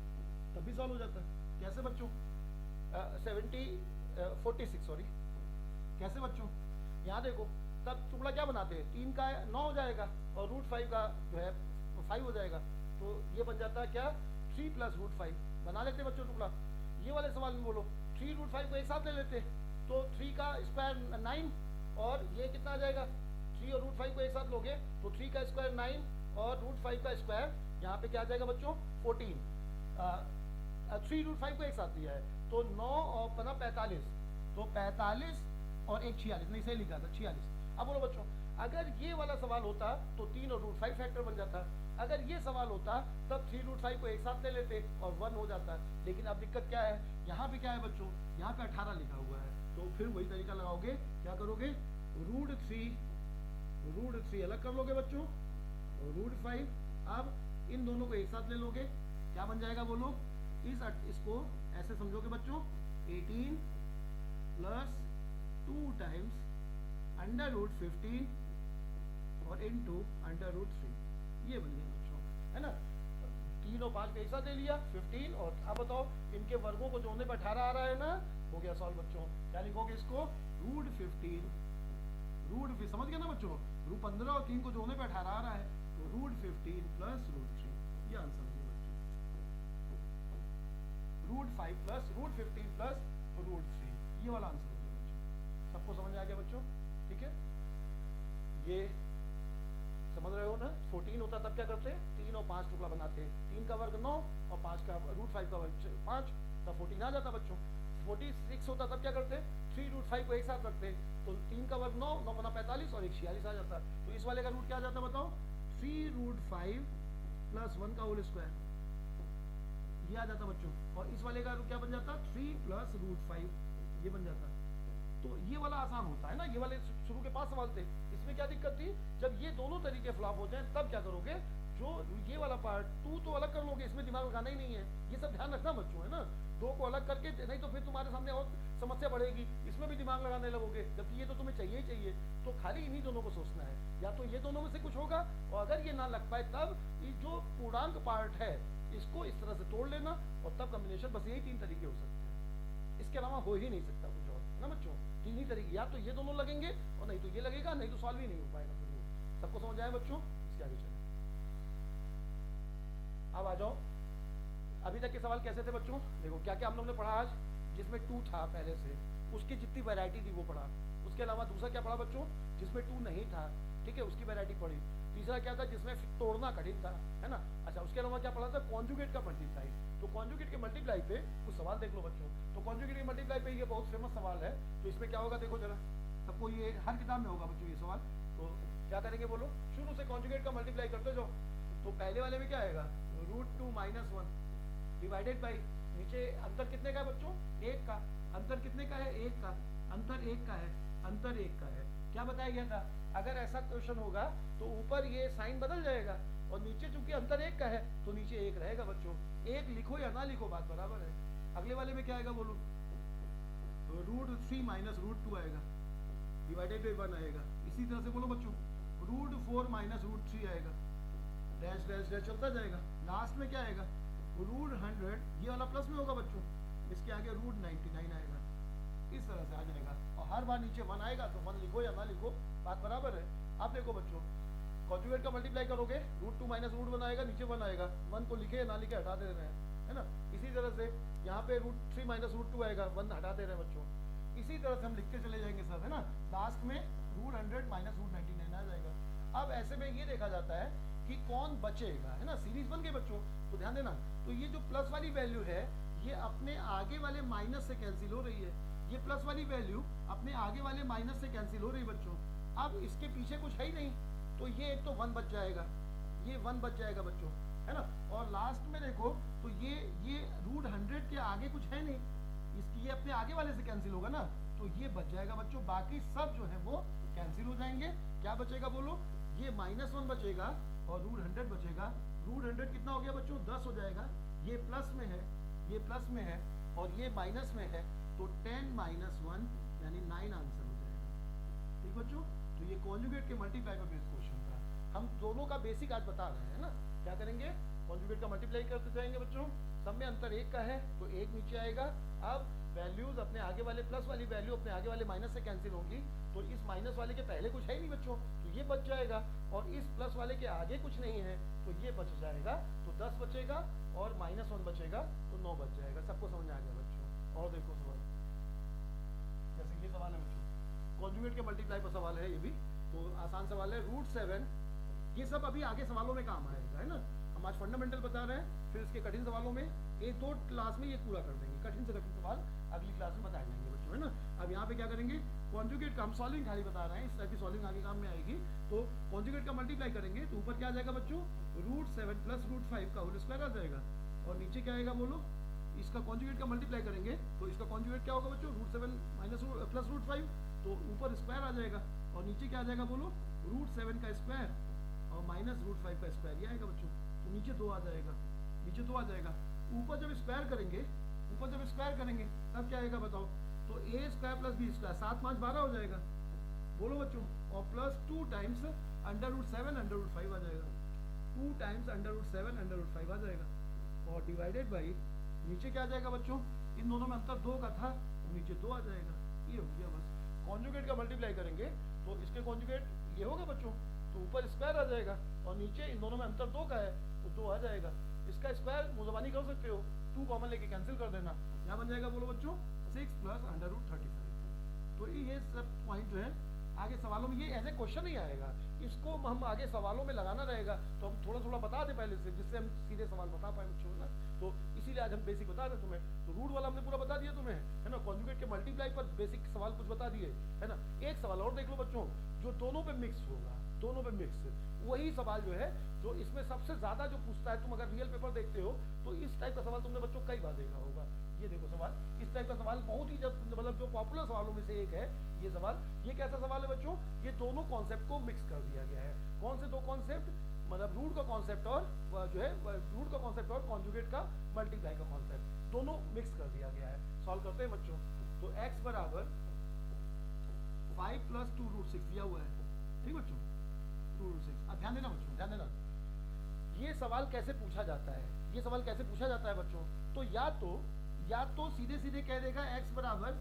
तब भी सॉल्व हो जाता। कैसे बच्चों? 46 सॉरी, कैसे बच्चों? यहाँ देखो, तब टुकड़ा क्या बनाते हैं, 3 का 9 हो जाएगा और √5 का जो है 5 हो जाएगा, तो ये बन जाता है क्या 3 प्लस √5 बना लेते बच्चों टुकड़ा। ये वाले सवाल में बोलो 3 √5 को एक साथ ले लेते, तो 3 का स्क्वायर 9 और ये कितना आ जाएगा, 3 और √5 को एक साथ लोगे तो 3 का स्क्वायर 9 और √5 का स्क्वायर यहाँ पे क्या आ जाएगा बच्चों 14। 3 √5 को एक साथ दिया है तो 9 और 45, तो 45 और एक 46, नहीं सही लिखा था 46। अब बोलो बच्चों, अगर ये वाला सवाल होता तो 3 और √5 फैक्टर बन जाता, अगर ये सवाल होता तब 3 √5 को एक साथ ले लेते और 1 हो जाता। लेकिन अब दिक्कत क्या है, यहाँ पे क्या है बच्चों, यहाँ पे 18 लिखा हुआ है, तो फिर वही तरीका लगाओगे, क्या करोगे √3 अलग कर लोगे बच्चों, √5। अब इन दोनों को एक साथ ले लोगे, क्या बन जाएगा बोलो, इसको ऐसे समझोगे बच्चों 18 प्लस 2 टाइम्स √15 और इंटू √3, ये बन गया बच्चों, है ना। 3 और 5 को एक साथ ले लिया 15, और अब बताओ इनके वर्गों को जोड़ने पर 18 आ रहा है ना, हो गया सॉल्व बच्चों। क्या लिखोगे इसको √15 समझ गया ना बच्चों, √15 और 3 को जोड़ने पर 18 आ रहा है, तो √15 प्लस √3, ये आंसर है बच्चों, √5 प्लस √15 प्लस √3, ये वाला आंसर है बच्चों। सबको समझ आ गया बच्चों? ठीक है, ये समझ रहे हो ना। 14 होता तब क्या करते, 3 और 5 टुकड़ा बनाते, 3 का वर्ग 9 और 5 का √5 का वर्ग 5, तब 14 आ जाता बच्चों। 46 होता तब क्या करते, 3 √5 को एक साथ रखते, तो 3 का वर्ग 9, 9 बना 45 और एक 46 आ जाता। तो इस वाले का रूट क्या आ जाता बताओ, 3 √5 प्लस 1 का होल स्क्वायर, ये आ जाता बच्चों। और इस वाले का क्या बन जाता, 3 प्लस √5, ये बन जाता। तो ये वाला आसान होता है ना, ये वाले शुरू के 5 सवाल थे, इसमें क्या दिक्कत थी, जब ये दोनों तरीके फ्लॉप हो जाए तब क्या करोगे, जो ये वाला पार्ट 2 तो अलग कर लोगे, इसमें दिमाग लगाना ही नहीं है, ये सब ध्यान रखना बच्चों, है ना। 2 को अलग करके, नहीं तो फिर तुम्हारे सामने और समस्या बढ़ेगी, इसमें भी दिमाग लगाने लगोगे, जबकि ये तो तुम्हें चाहिए ही चाहिए। तो खाली इन्हीं दोनों को सोचना है, या तो ये दोनों में से कुछ होगा, और अगर ये ना लग पाए तब ये जो पूर्णांक पार्ट है इसको इस तरह से तोड़ लेना, और तब कॉम्बिनेशन बस यही 3 तरीके हो सकते हैं, इसके अलावा हो ही नहीं सकता कुछ और, है ना बच्चों। 3 ही तरीके, या तो ये दोनों लगेंगे और नहीं तो ये लगेगा, नहीं तो सॉल्व ही नहीं हो पाएगा फिर वो। सबको समझ आया बच्चों? इसके आगे चलें। अब आ जाओ, अभी तक के सवाल कैसे थे बच्चों, देखो क्या क्या हम लोग ने पढ़ा आज। जिसमें 2 था पहले से, उसकी जितनी वैरायटी थी वो पढ़ा। उसके अलावा दूसरा क्या पढ़ा बच्चों, जिसमें 2 नहीं था, ठीक है, उसकी वैरायटी पढ़ी। तीसरा क्या था, जिसमें तोड़ना कठिन था, है ना। अच्छा, उसके अलावा क्या पढ़ा था, कॉन्जुगेट का मल्टीप्लाई। तो कॉन्जुगेट के मल्टीप्लाई पे कुछ सवाल देख लो बच्चों। तो कॉन्जुगेट के मल्टीप्लाई पे ये बहुत फेमस सवाल है, तो इसमें क्या होगा देखो जरा, सबको ये हर किताब में होगा बच्चों ये सवाल। तो क्या करेंगे बोलो, शुरू से कॉन्जुगेट का मल्टीप्लाई करते जाओ। तो पहले वाले में क्या आएगा, √2 - 1 डिवाइडेड बाई, नीचे अंतर कितने का है बच्चों, 1 का। अंतर कितने का है, 1 का। अंतर 1 का है, अंतर 1 का है। क्या बताया गया था, अगर ऐसा क्वेश्चन होगा तो ऊपर ये साइन बदल जाएगा, और नीचे चूंकि अंतर 1 का है तो नीचे 1 रहेगा बच्चों। 1 लिखो या ना लिखो बात बराबर है। अगले वाले में क्या आएगा बोलो, √3 - √2 आएगा, डिवाइडेड बाई 1 आएगा। इसी तरह से बोलो बच्चों, √4 - √3 आएगा, डैश डैश डैश चलता जाएगा। लास्ट में क्या आएगा, √100, ये वाला प्लस में होगा बच्चों, इसके आगे √99 आएगा। इस तरह से आ जाएगा, और हर बार नीचे 1 आएगा तो 1 लिखो या ना लिखो बात बराबर है। आप देखो बच्चों, कॉन्जुगेट का मल्टीप्लाई करोगे, √2 - √1 आएगा, नीचे 1 आएगा, 1 को लिखे या ना लिखे हटा दे रहे हैं, है ना। इसी तरह से यहाँ पे √3 - √2 आएगा, 1 हटा दे रहे हैं बच्चों। इसी तरह से हम लिखते चले जाएंगे सब, है ना। लास्ट में √100 - √99 आ जाएगा। अब ऐसे में ये देखा जाता है कि कौन बचेगा, है ना। सीरीज बन गई बच्चों, तो ध्यान देना। तो ये जो प्लस वाली वैल्यू है ये अपने आगे वाले माइनस से कैंसिल हो रही है, ये प्लस वाली वैल्यू अपने आगे वाले माइनस से कैंसिल हो रही है बच्चों। अब इसके पीछे कुछ है ही नहीं, तो ये एक तो 1 बच जाएगा, ये 1 बच जाएगा बच्चों, है ना। और लास्ट में देखो तो ये रूट 100 के आगे कुछ है नहीं, इसकी ये अपने आगे वाले से कैंसिल होगा ना, तो ये बच जाएगा बच्चों। बाकी सब जो है वो कैंसिल हो जाएंगे। क्या बचेगा बोलो, ये -1 बचेगा और रूट 100 बचेगा। रूट 100 कितना हो गया बच्चों, 10 हो जाएगा। ये प्लस में है, ये प्लस में है और ये माइनस में है, तो 10 - 1 यानी 9 आंसर हो जाएगा। ठीक बच्चों, तो ये कॉन्जुगेट के मल्टीप्लाई पर बेस्ड क्वेश्चन था। हम दोनों का बेसिक आज बता रहे हैं ना। क्या करेंगे, कॉन्जुगेट का मल्टीप्लाई करते जाएंगे बच्चों। सब में अंतर 1 का है तो 1 नीचे आएगा। अब वैल्यूज अपने आगे वाले प्लस वाली वैल्यू अपने आगे वाले माइनस से कैंसिल होंगी, तो इस माइनस वाले के पहले कुछ है ही नहीं बच्चों, तो ये बच जाएगा। और इस प्लस वाले के आगे कुछ नहीं है तो ये बच जाएगा, तो 10 बचेगा और -1 बचेगा, तो 9 बच जाएगा। सबको समझ आ गया बच्चों। और देखो सवाल, जैसे ये सवाल है बच्चों, कॉन्जुगेट के मल्टीप्लाई पर सवाल है ये भी, तो आसान सवाल है। रूट 7, ये सब अभी आगे सवालों में काम आएगा, है ना। हम आज फंडामेंटल बता रहे हैं, फिर इसके कठिन सवालों में 1-2 क्लास में ये पूरा कर देंगे। कठिन से कठिन सवाल अगली क्लास में बताए जाएंगे बच्चों, है ना। अब यहाँ पे क्या करेंगे, कॉन्जुगेट का हम सॉल्विंग खाली बता रहे हैं, इस टाइप की सॉल्विंग आगे काम में आएगी। तो कॉन्जुगेट का मल्टीप्लाई करेंगे तो ऊपर क्या आ जाएगा बच्चों, रूट 7 प्लस रूट 5 का होल स्क्वायर आ जाएगा। और नीचे क्या आएगा बोलो, इसका कॉन्जुगेट का मल्टीप्लाई करेंगे तो इसका कॉन्जुगेट क्या होगा बच्चों, रूट 7 माइनस प्लस रूट 5, तो ऊपर स्क्वायर आ जाएगा और नीचे क्या आ जाएगा बोलो, रूट 7 का स्क्वायर और माइनस रूट 5 का स्क्वायर, ये आएगा बच्चों। तो नीचे 2 आ जाएगा, नीचे 2 आ जाएगा। ऊपर जब स्क्वायर करेंगे, ऊपर जब स्क्वायर करेंगे तब क्या आएगा बताओ, तो A square plus B square, 7 - 5 12 हो जाएगा, बोलो बच्चों। और plus 2 times under root 7 under root 5 आ जाएगा, 2 times under root 7 under root 5 आ जाएगा। और डिवाइडेड बाई नीचे क्या आ जाएगा बच्चों, इन दोनों में अंतर 2 का था तो नीचे 2 आ जाएगा। ये हो गया बस। कॉन्जुगेट का मल्टीप्लाई करेंगे तो इसके कॉन्जुगेट ये होगा बच्चों, तो ऊपर स्क्वायर आ जाएगा और नीचे इन दोनों में अंतर 2 का है तो 2 आ जाएगा। इसका स्क्वायर मुजबानी कर सकते हो, 2 कॉमन लेके कैंसिल कर देना, क्या बन जाएगा बोलो बच्चों, 6 प्लस अंडर रूट 35। तो ये सब पॉइंट जो है आगे सवालों में, ये ऐसे क्वेश्चन ही आएगा, इसको हम आगे सवालों में लगाना रहेगा। तो हम थोड़ा थोड़ा बता दें पहले से, जिससे हम सीधे सवाल बता पाए बच्चों ना। तो इसीलिए आज हम बेसिक बता रहे हैं तुम्हें। तो रूट वाला हमने पूरा बता दिया तुम्हें, है ना। कॉन्जुगेट के मल्टीप्लाई पर बेसिक सवाल कुछ बता दिए, है ना। एक सवाल और देख लो बच्चों, जो दोनों पे मिक्स होगा, दोनों पे मिक्स, वही सवाल जो है जो इसमें सबसे ज्यादा जो पूछता है। तुम अगर रियल पेपर देखते हो तो इस टाइप का सवाल तुमने बच्चों कई बार देखा होगा। ये देखो सवाल, इस टाइप का सवाल बहुत ही जब मतलब जो पॉपुलर सवालों में से एक है ये सवाल। ये कैसा सवाल है बच्चों, ये दोनों कॉन्सेप्ट को मिक्स कर दिया गया है। कौन से दो कॉन्सेप्ट, मतलब रूट का कॉन्सेप्ट और जो है रूट का कॉन्सेप्ट और कॉन्जुगेट का मल्टीप्लाई का कॉन्सेप्ट, दोनों मिक्स कर दिया गया है। सॉल्व करते हैं बच्चों। तो x बराबर 5 प्लस 2 रूट 6 दिया हुआ है, ठीक बच्चों, 2 रूट 6। अब ध्यान देना बच्चों, ध्यान देना, ये सवाल कैसे पूछा जाता है, ये सवाल कैसे पूछा जाता है बच्चों। तो या तो सीधे सीधे कह देगा x बराबर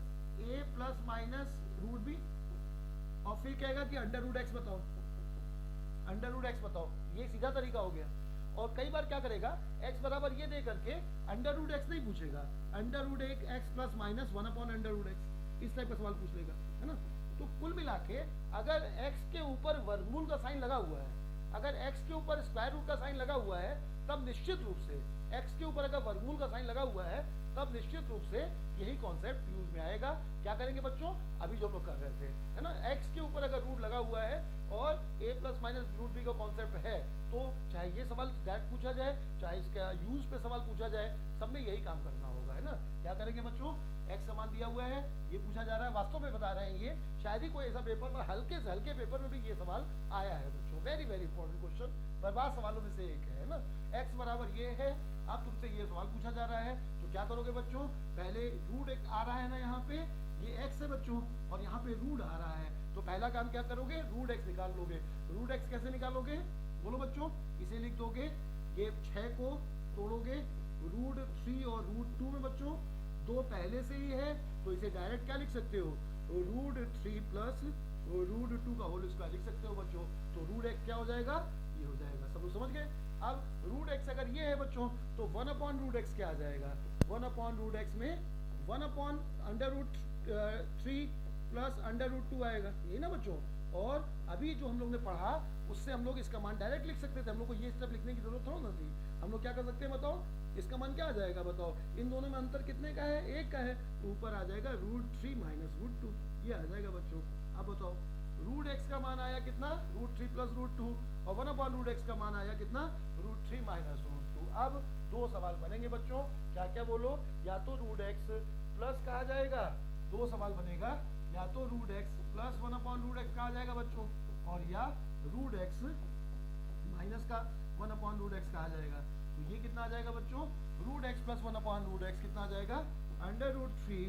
a plus minus root B, और फिर कहेगा कि अंडर रूट एक्स बताओ, अंडर रूट एक्स बताओ, ये सीधा तरीका हो गया। और कई बार क्या करेगा, x बराबर ये दे करके अंडर रूट एक्स नहीं पूछेगा, under root X plus minus 1 upon under root X, इस टाइप का सवाल पूछ लेगा, है ना। तो कुल मिला के अगर x के ऊपर वर्गमूल का साइन लगा हुआ है, अगर x के ऊपर स्क्वायर रूट का साइन लगा हुआ है, तब निश्चित रूप से x के ऊपर अगर वर्गमूल का साइन लगा हुआ है तब निश्चित रूप से यही कॉन्सेप्ट यूज में आएगा। क्या करेंगे बच्चों, अभी जो हम लोग कर रहे थे, है ना। x के ऊपर अगर रूट लगा हुआ है और a plus minus root B का कॉन्सेप्ट है, तो चाहे ये सवाल डायरेक्ट पूछा जाए, चाहे इसका यूज पे सवाल पूछा जाए, सब में यही काम करना होगा, है ना। क्या करेंगे बच्चों, x समान दिया हुआ है, ये पूछा जा रहा है, वास्तव में बता रहे हैं ये, शायद ही कोई ऐसा पेपर में, हल्के से हल्के पेपर में भी ये सवाल आया है बच्चों। वेरी वेरी इंपॉर्टेंट क्वेश्चन, बर्बाद सवालों में से एक है ना। x बराबर ये है, अब तुमसे ये सवाल पूछा जा रहा है, तो क्या करोगे बच्चों, पहले रूट एक आ रहा है ना यहाँ पे, ये x है बच्चों, और यहाँ पे रूट आ रहा है, तो पहला काम क्या करोगे, रूट x निकाल लोगे। रूट x कैसे निकालोगे बोलो बच्चों, इसे लिख दोगे, ये 6 को तोड़ोगे, रूट 3 और रूट 2 में बच्चों 2 पहले से ही है, तो इसे डायरेक्ट क्या लिख सकते हो, रूट 3 प्लस रूट 2 का होल स्क्वायर लिख सकते हो बच्चों। तो रूट एक्स क्या हो जाएगा, ये हो जाएगा, सब लोग समझ गए। अब रूट एक्स अगर ये है बच्चों, तो 1 अपॉन रूट एक्स क्या आ जाएगा, 1 अपॉन रूट एक्स में 1 upon under root 3 plus under root 2 आएगा, यही ना बच्चों। और अभी जो हम लोग ने पढ़ा उससे हम लोग इसका मान डायरेक्ट लिख सकते थे, हम लोग को ये स्टेप लिखने की जरूरत थोड़ा ना थी। हम लोग क्या कर सकते हैं बताओ, इसका मान क्या आ जाएगा बताओ, इन दोनों में अंतर कितने का है, 1 का है, तो ऊपर आ जाएगा रूट 3 माइनस रूट 2, ये आ जाएगा बच्चों। अब बताओ रूट एक्स का मान आया कितना, √3 प्लस √2, और 1/√x का मान आया कितना, √3 माइनस √2। अब दो सवाल बनेंगे बच्चों, क्या क्या बोलो, या तो √x प्लस कहा जाएगा, दो सवाल बनेगा, या तो √x प्लस 1/√x कहा जाएगा बच्चों, और या √x माइनस का 1/√x कहा जाएगा। तो ये कितना आ जाएगा बच्चों, √x प्लस 1/√x कितना आ जाएगा, √3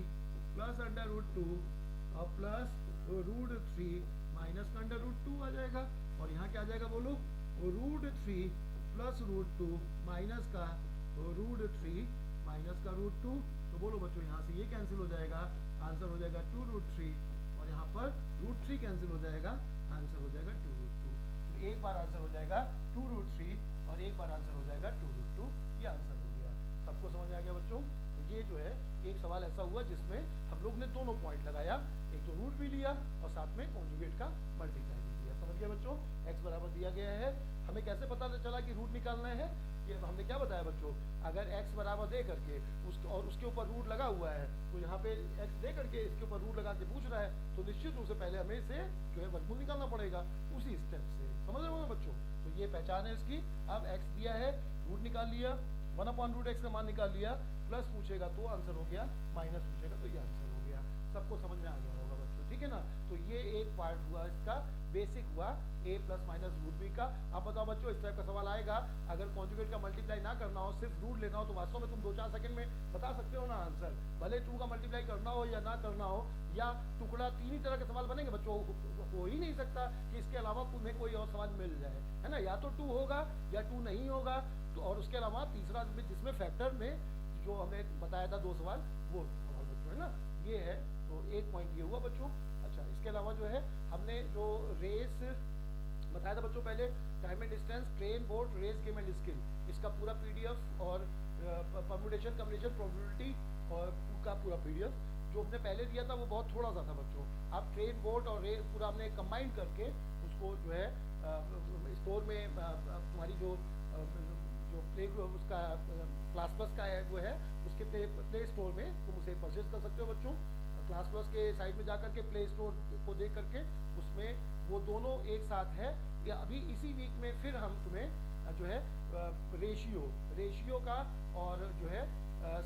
प्लस √2 और प्लस √3 माइनस का √2 आ जाएगा। और यहाँ क्या आ जाएगा बोलो, √3 प्लस √2 माइनस का √3 माइनस का √2। तो बोलो बच्चों यहाँ से ये कैंसिल हो जाएगा, आंसर हो जाएगा 2√3, और यहाँ पर √3 कैंसिल हो जाएगा, आंसर हो जाएगा 2√2। तो एक बार आंसर हो जाएगा 2√3 और एक बार आंसर हो जाएगा 2√2, ये आंसर हो गया। सबको समझ आ गया बच्चों। तो ये जो है एक सवाल ऐसा हुआ जिसमें हम लोग ने दोनों पॉइंट लगाया, एक तो रूट भी लिया और साथ में कॉन्जुगेट का मल्टीप्लाई भी लिया। समझ गया बच्चों, x बराबर दिया गया है, हमें कैसे पता चला कि रूट निकालना है, कि हमने क्या बताया बच्चों, अगर x बराबर दे करके और उसके ऊपर रूट लगा हुआ है, तो यहाँ पे x दे करके इसके ऊपर रूट लगा के पूछ रहा है, तो निश्चित रूप से पहले हमें इसे जो है वर्गमूल निकालना पड़ेगा उसी स्टेप से। समझ रहे हो ना बच्चों, तो ये पहचान है इसकी। अब x दिया है, रूट निकाल लिया, 1/√x का मान निकाल लिया, प्लस पूछेगा तो आंसर हो गया, माइनस पूछेगा तो ये आंसर हो गया। सबको समझ में आ गया होगा बच्चों, ठीक है ना। तो ये एक पार्ट हुआ इसका, बेसिक हुआ a प्लस माइनस √b का। अब बताओ बच्चों, इस टाइप का सवाल आएगा, अगर कॉन्जुगेट का मल्टीप्लाई ना करना हो, सिर्फ रूट लेना हो, तो वास्तव में तुम 2-4 सेकंड में बता सकते हो ना आंसर, भले 2 का मल्टीप्लाई करना हो या ना करना हो, या टुकड़ा। 3 ही तरह के सवाल बनेंगे बच्चों, हो ही नहीं सकता कि इसके अलावा तुम्हें कोई और सवाल मिल जाए, है ना। या तो 2 होगा या 2 नहीं होगा, तो और उसके अलावा तीसरा जिसमें फैक्टर में जो हमें बताया था 2 सवाल, वो सवाल बच्चों, है ना। ये है, तो एक पॉइंट ये हुआ बच्चों। अच्छा, इसके अलावा जो है हमने जो रेस बताया था बच्चों पहले, time and distance, train, boat, race, game and skill, इसका पूरा PDF और परम्यूटेशन, कम्बिनेशन, प्रोबेबिलिटी और का पूरा PDF जो हमने पहले दिया था वो बहुत थोड़ा सा था बच्चों। अब ट्रेन, बोट और रेस पूरा हमने कंबाइन करके उसको जो है स्टोर में तुम्हारी जो प्ले उसका क्लास प्लस का है वो है, उसके प्ले स्टोर में तुम उसे परचेज कर सकते हो बच्चों। क्लास प्लस के साइट में जा करके प्ले स्टोर को देख करके उसमें वो दोनों एक साथ है। या अभी इसी वीक में फिर हम तुम्हें जो है रेशियो का और जो है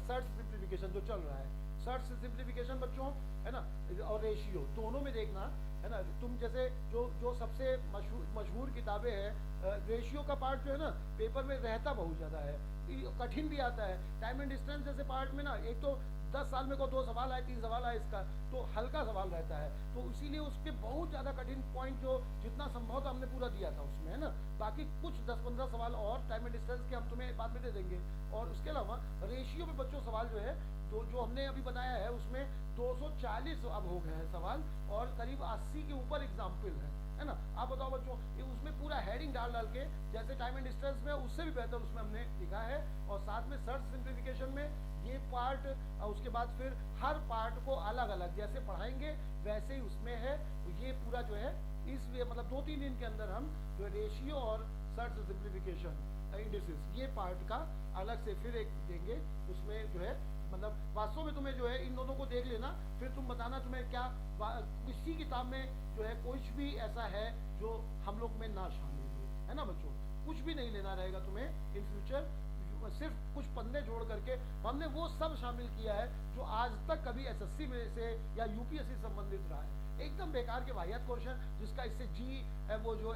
सर्च सिंप्लीफिकेशन जो चल रहा है, सर्च सिंप्लीफिकेशन बच्चों, है ना, और रेशियो दोनों में देखना, है ना। तुम जैसे जो सबसे मशहूर किताबें हैं, रेशियो का पार्ट जो है ना पेपर में रहता बहुत ज़्यादा है, कठिन भी आता है। टाइम एंड डिस्टेंस जैसे पार्ट में ना, एक तो 10 साल में को 2 सवाल आए, 3 सवाल आए, इसका तो हल्का सवाल रहता है, तो इसीलिए उसके बहुत ज़्यादा कठिन पॉइंट जो जितना संभव था हमने पूरा दिया था उसमें, है ना। बाकी कुछ 10-15 सवाल और टाइम एंड डिस्टेंस के हम तुम्हें बाद में दे देंगे। और उसके अलावा रेशियो में बच्चों सवाल जो है जो हमने अभी बनाया है उसमें 240 अब हो गए हैं सवाल, और करीब 80 के ऊपर एग्जाम्पल है ना। आप बताओ बच्चों, ये उसमें पूरा हेडिंग डाल के, जैसे टाइम एंड डिस्टेंस में उससे भी बेहतर उसमें हमने लिखा है, और साथ में सर्च सिंप्लीफिकेशन में ये पार्ट, और उसके बाद फिर हर पार्ट को अलग अलग जैसे पढ़ाएंगे वैसे ही उसमें है। तो ये पूरा जो है इस मतलब 2-3 दिन के अंदर हम जो रेशियो और सर्च सिंप्लीफिकेशन इंडिसेस ये पार्ट का अलग से फिर एक देंगे। उसमें जो है मतलब वास्तव में तुम्हें जो है इन दोनों को देख लेना, फिर तुम बताना तुम्हें क्या किसी किताब में जो है कुछ भी ऐसा है जो हम लोग में ना शामिल हो, है ना बच्चों। कुछ भी नहीं लेना रहेगा तुम्हें इन फ्यूचर, सिर्फ कुछ पन्ने जोड़ करके हमने वो सब शामिल किया है जो आज तक कभी SSC में से या UPSC संबंधित रहा है। एकदम बेकार के वाहियात क्वेश्चन जिसका इससे वो जो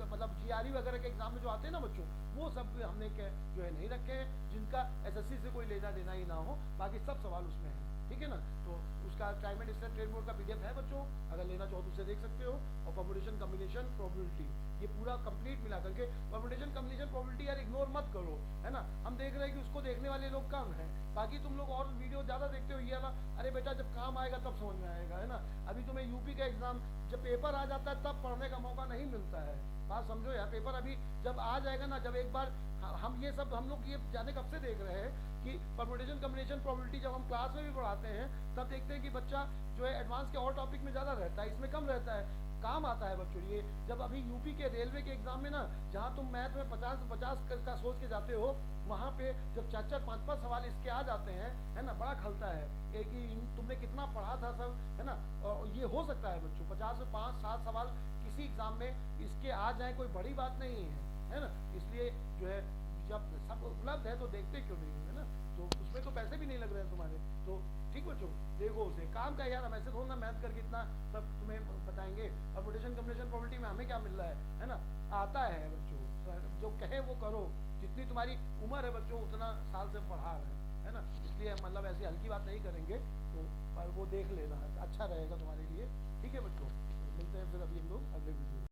मतलब GRE वगैरह के एग्जाम में जो आते हैं ना बच्चों, वो सब हमने जो है नहीं रखे हैं, जिनका SSC से कोई लेना देना ही ना हो, बाकी सब सवाल उसमें है, ठीक है ना। तो उसका time and distance train board का PDF है बच्चों, अगर लेना चाहो तो उसे देख सकते हो। और परम्यूटेशन, कम्बिनेशन, प्रोबेबिलिटी ये पूरा कंप्लीट मिला करके, परम्यूटेशन, कम्बिनेशन, प्रोबेबिलिटी यार इग्नोर मत करो, है ना। हम देख रहे हैं कि उसको देखने वाले लोग कम हैं, बाकी तुम लोग और वीडियो ज़्यादा देखते हो। ये ना, अरे बेटा जब काम आएगा तब समझ में आएगा, है ना। अभी तुम्हें UP का एग्जाम जब पेपर आ जाता है तब पढ़ने का मौका नहीं मिलता है, बात समझो यार। पेपर अभी जब आ जाएगा ना, जब एक बार हम ये सब हम लोग ये जाने कब से देख रहे हैं कि परम्यूटेशन, कम्बिनेशन, प्रोबेबिलिटी जब हम क्लास में भी पढ़ाते हैं तब देखते हैं कि बच्चा जो है एडवांस के और टॉपिक में ज़्यादा रहता है, इसमें कम रहता है। काम आता है बच्चों ये। जब अभी यूपी के रेलवे के एग्जाम में ना, जहाँ तुम मैथ में 50-50 का सोच के जाते हो, वहाँ पे जब 4-4 5-5 सवाल इसके आ जाते हैं, है ना, बड़ा खलता है एक ही तुमने कितना पढ़ा था सब, है ना। और ये हो सकता है बच्चों 50 से 5-7 सवाल किसी एग्जाम में इसके आ जाए, कोई बड़ी बात नहीं है ना। इसलिए जो है जब सब उपलब्ध है तो देखते क्यों नहीं, है ना। तो उसमें तो पैसे भी नहीं लग रहे हैं तुम्हारे, तो ठीक बच्चों, देखो उसे काम का यार, हम ऐसे थोड़ा ना मैथ करके इतना सब तुम्हें बताएंगे। और रोटेशन कम्बिनेशन प्रोबेबिलिटी में हमें क्या मिल रहा है ना, आता है बच्चों, जो कहे वो करो। जितनी तुम्हारी उम्र है बच्चों उतना साल से पढ़ा रहे हैं, है ना। इसलिए मतलब ऐसी हल्की बात नहीं करेंगे, तो पर वो देख लेना अच्छा रहेगा तुम्हारे लिए, ठीक है बच्चों। मिलते हैं फिर अभी हम लोग अगले वीडियो में।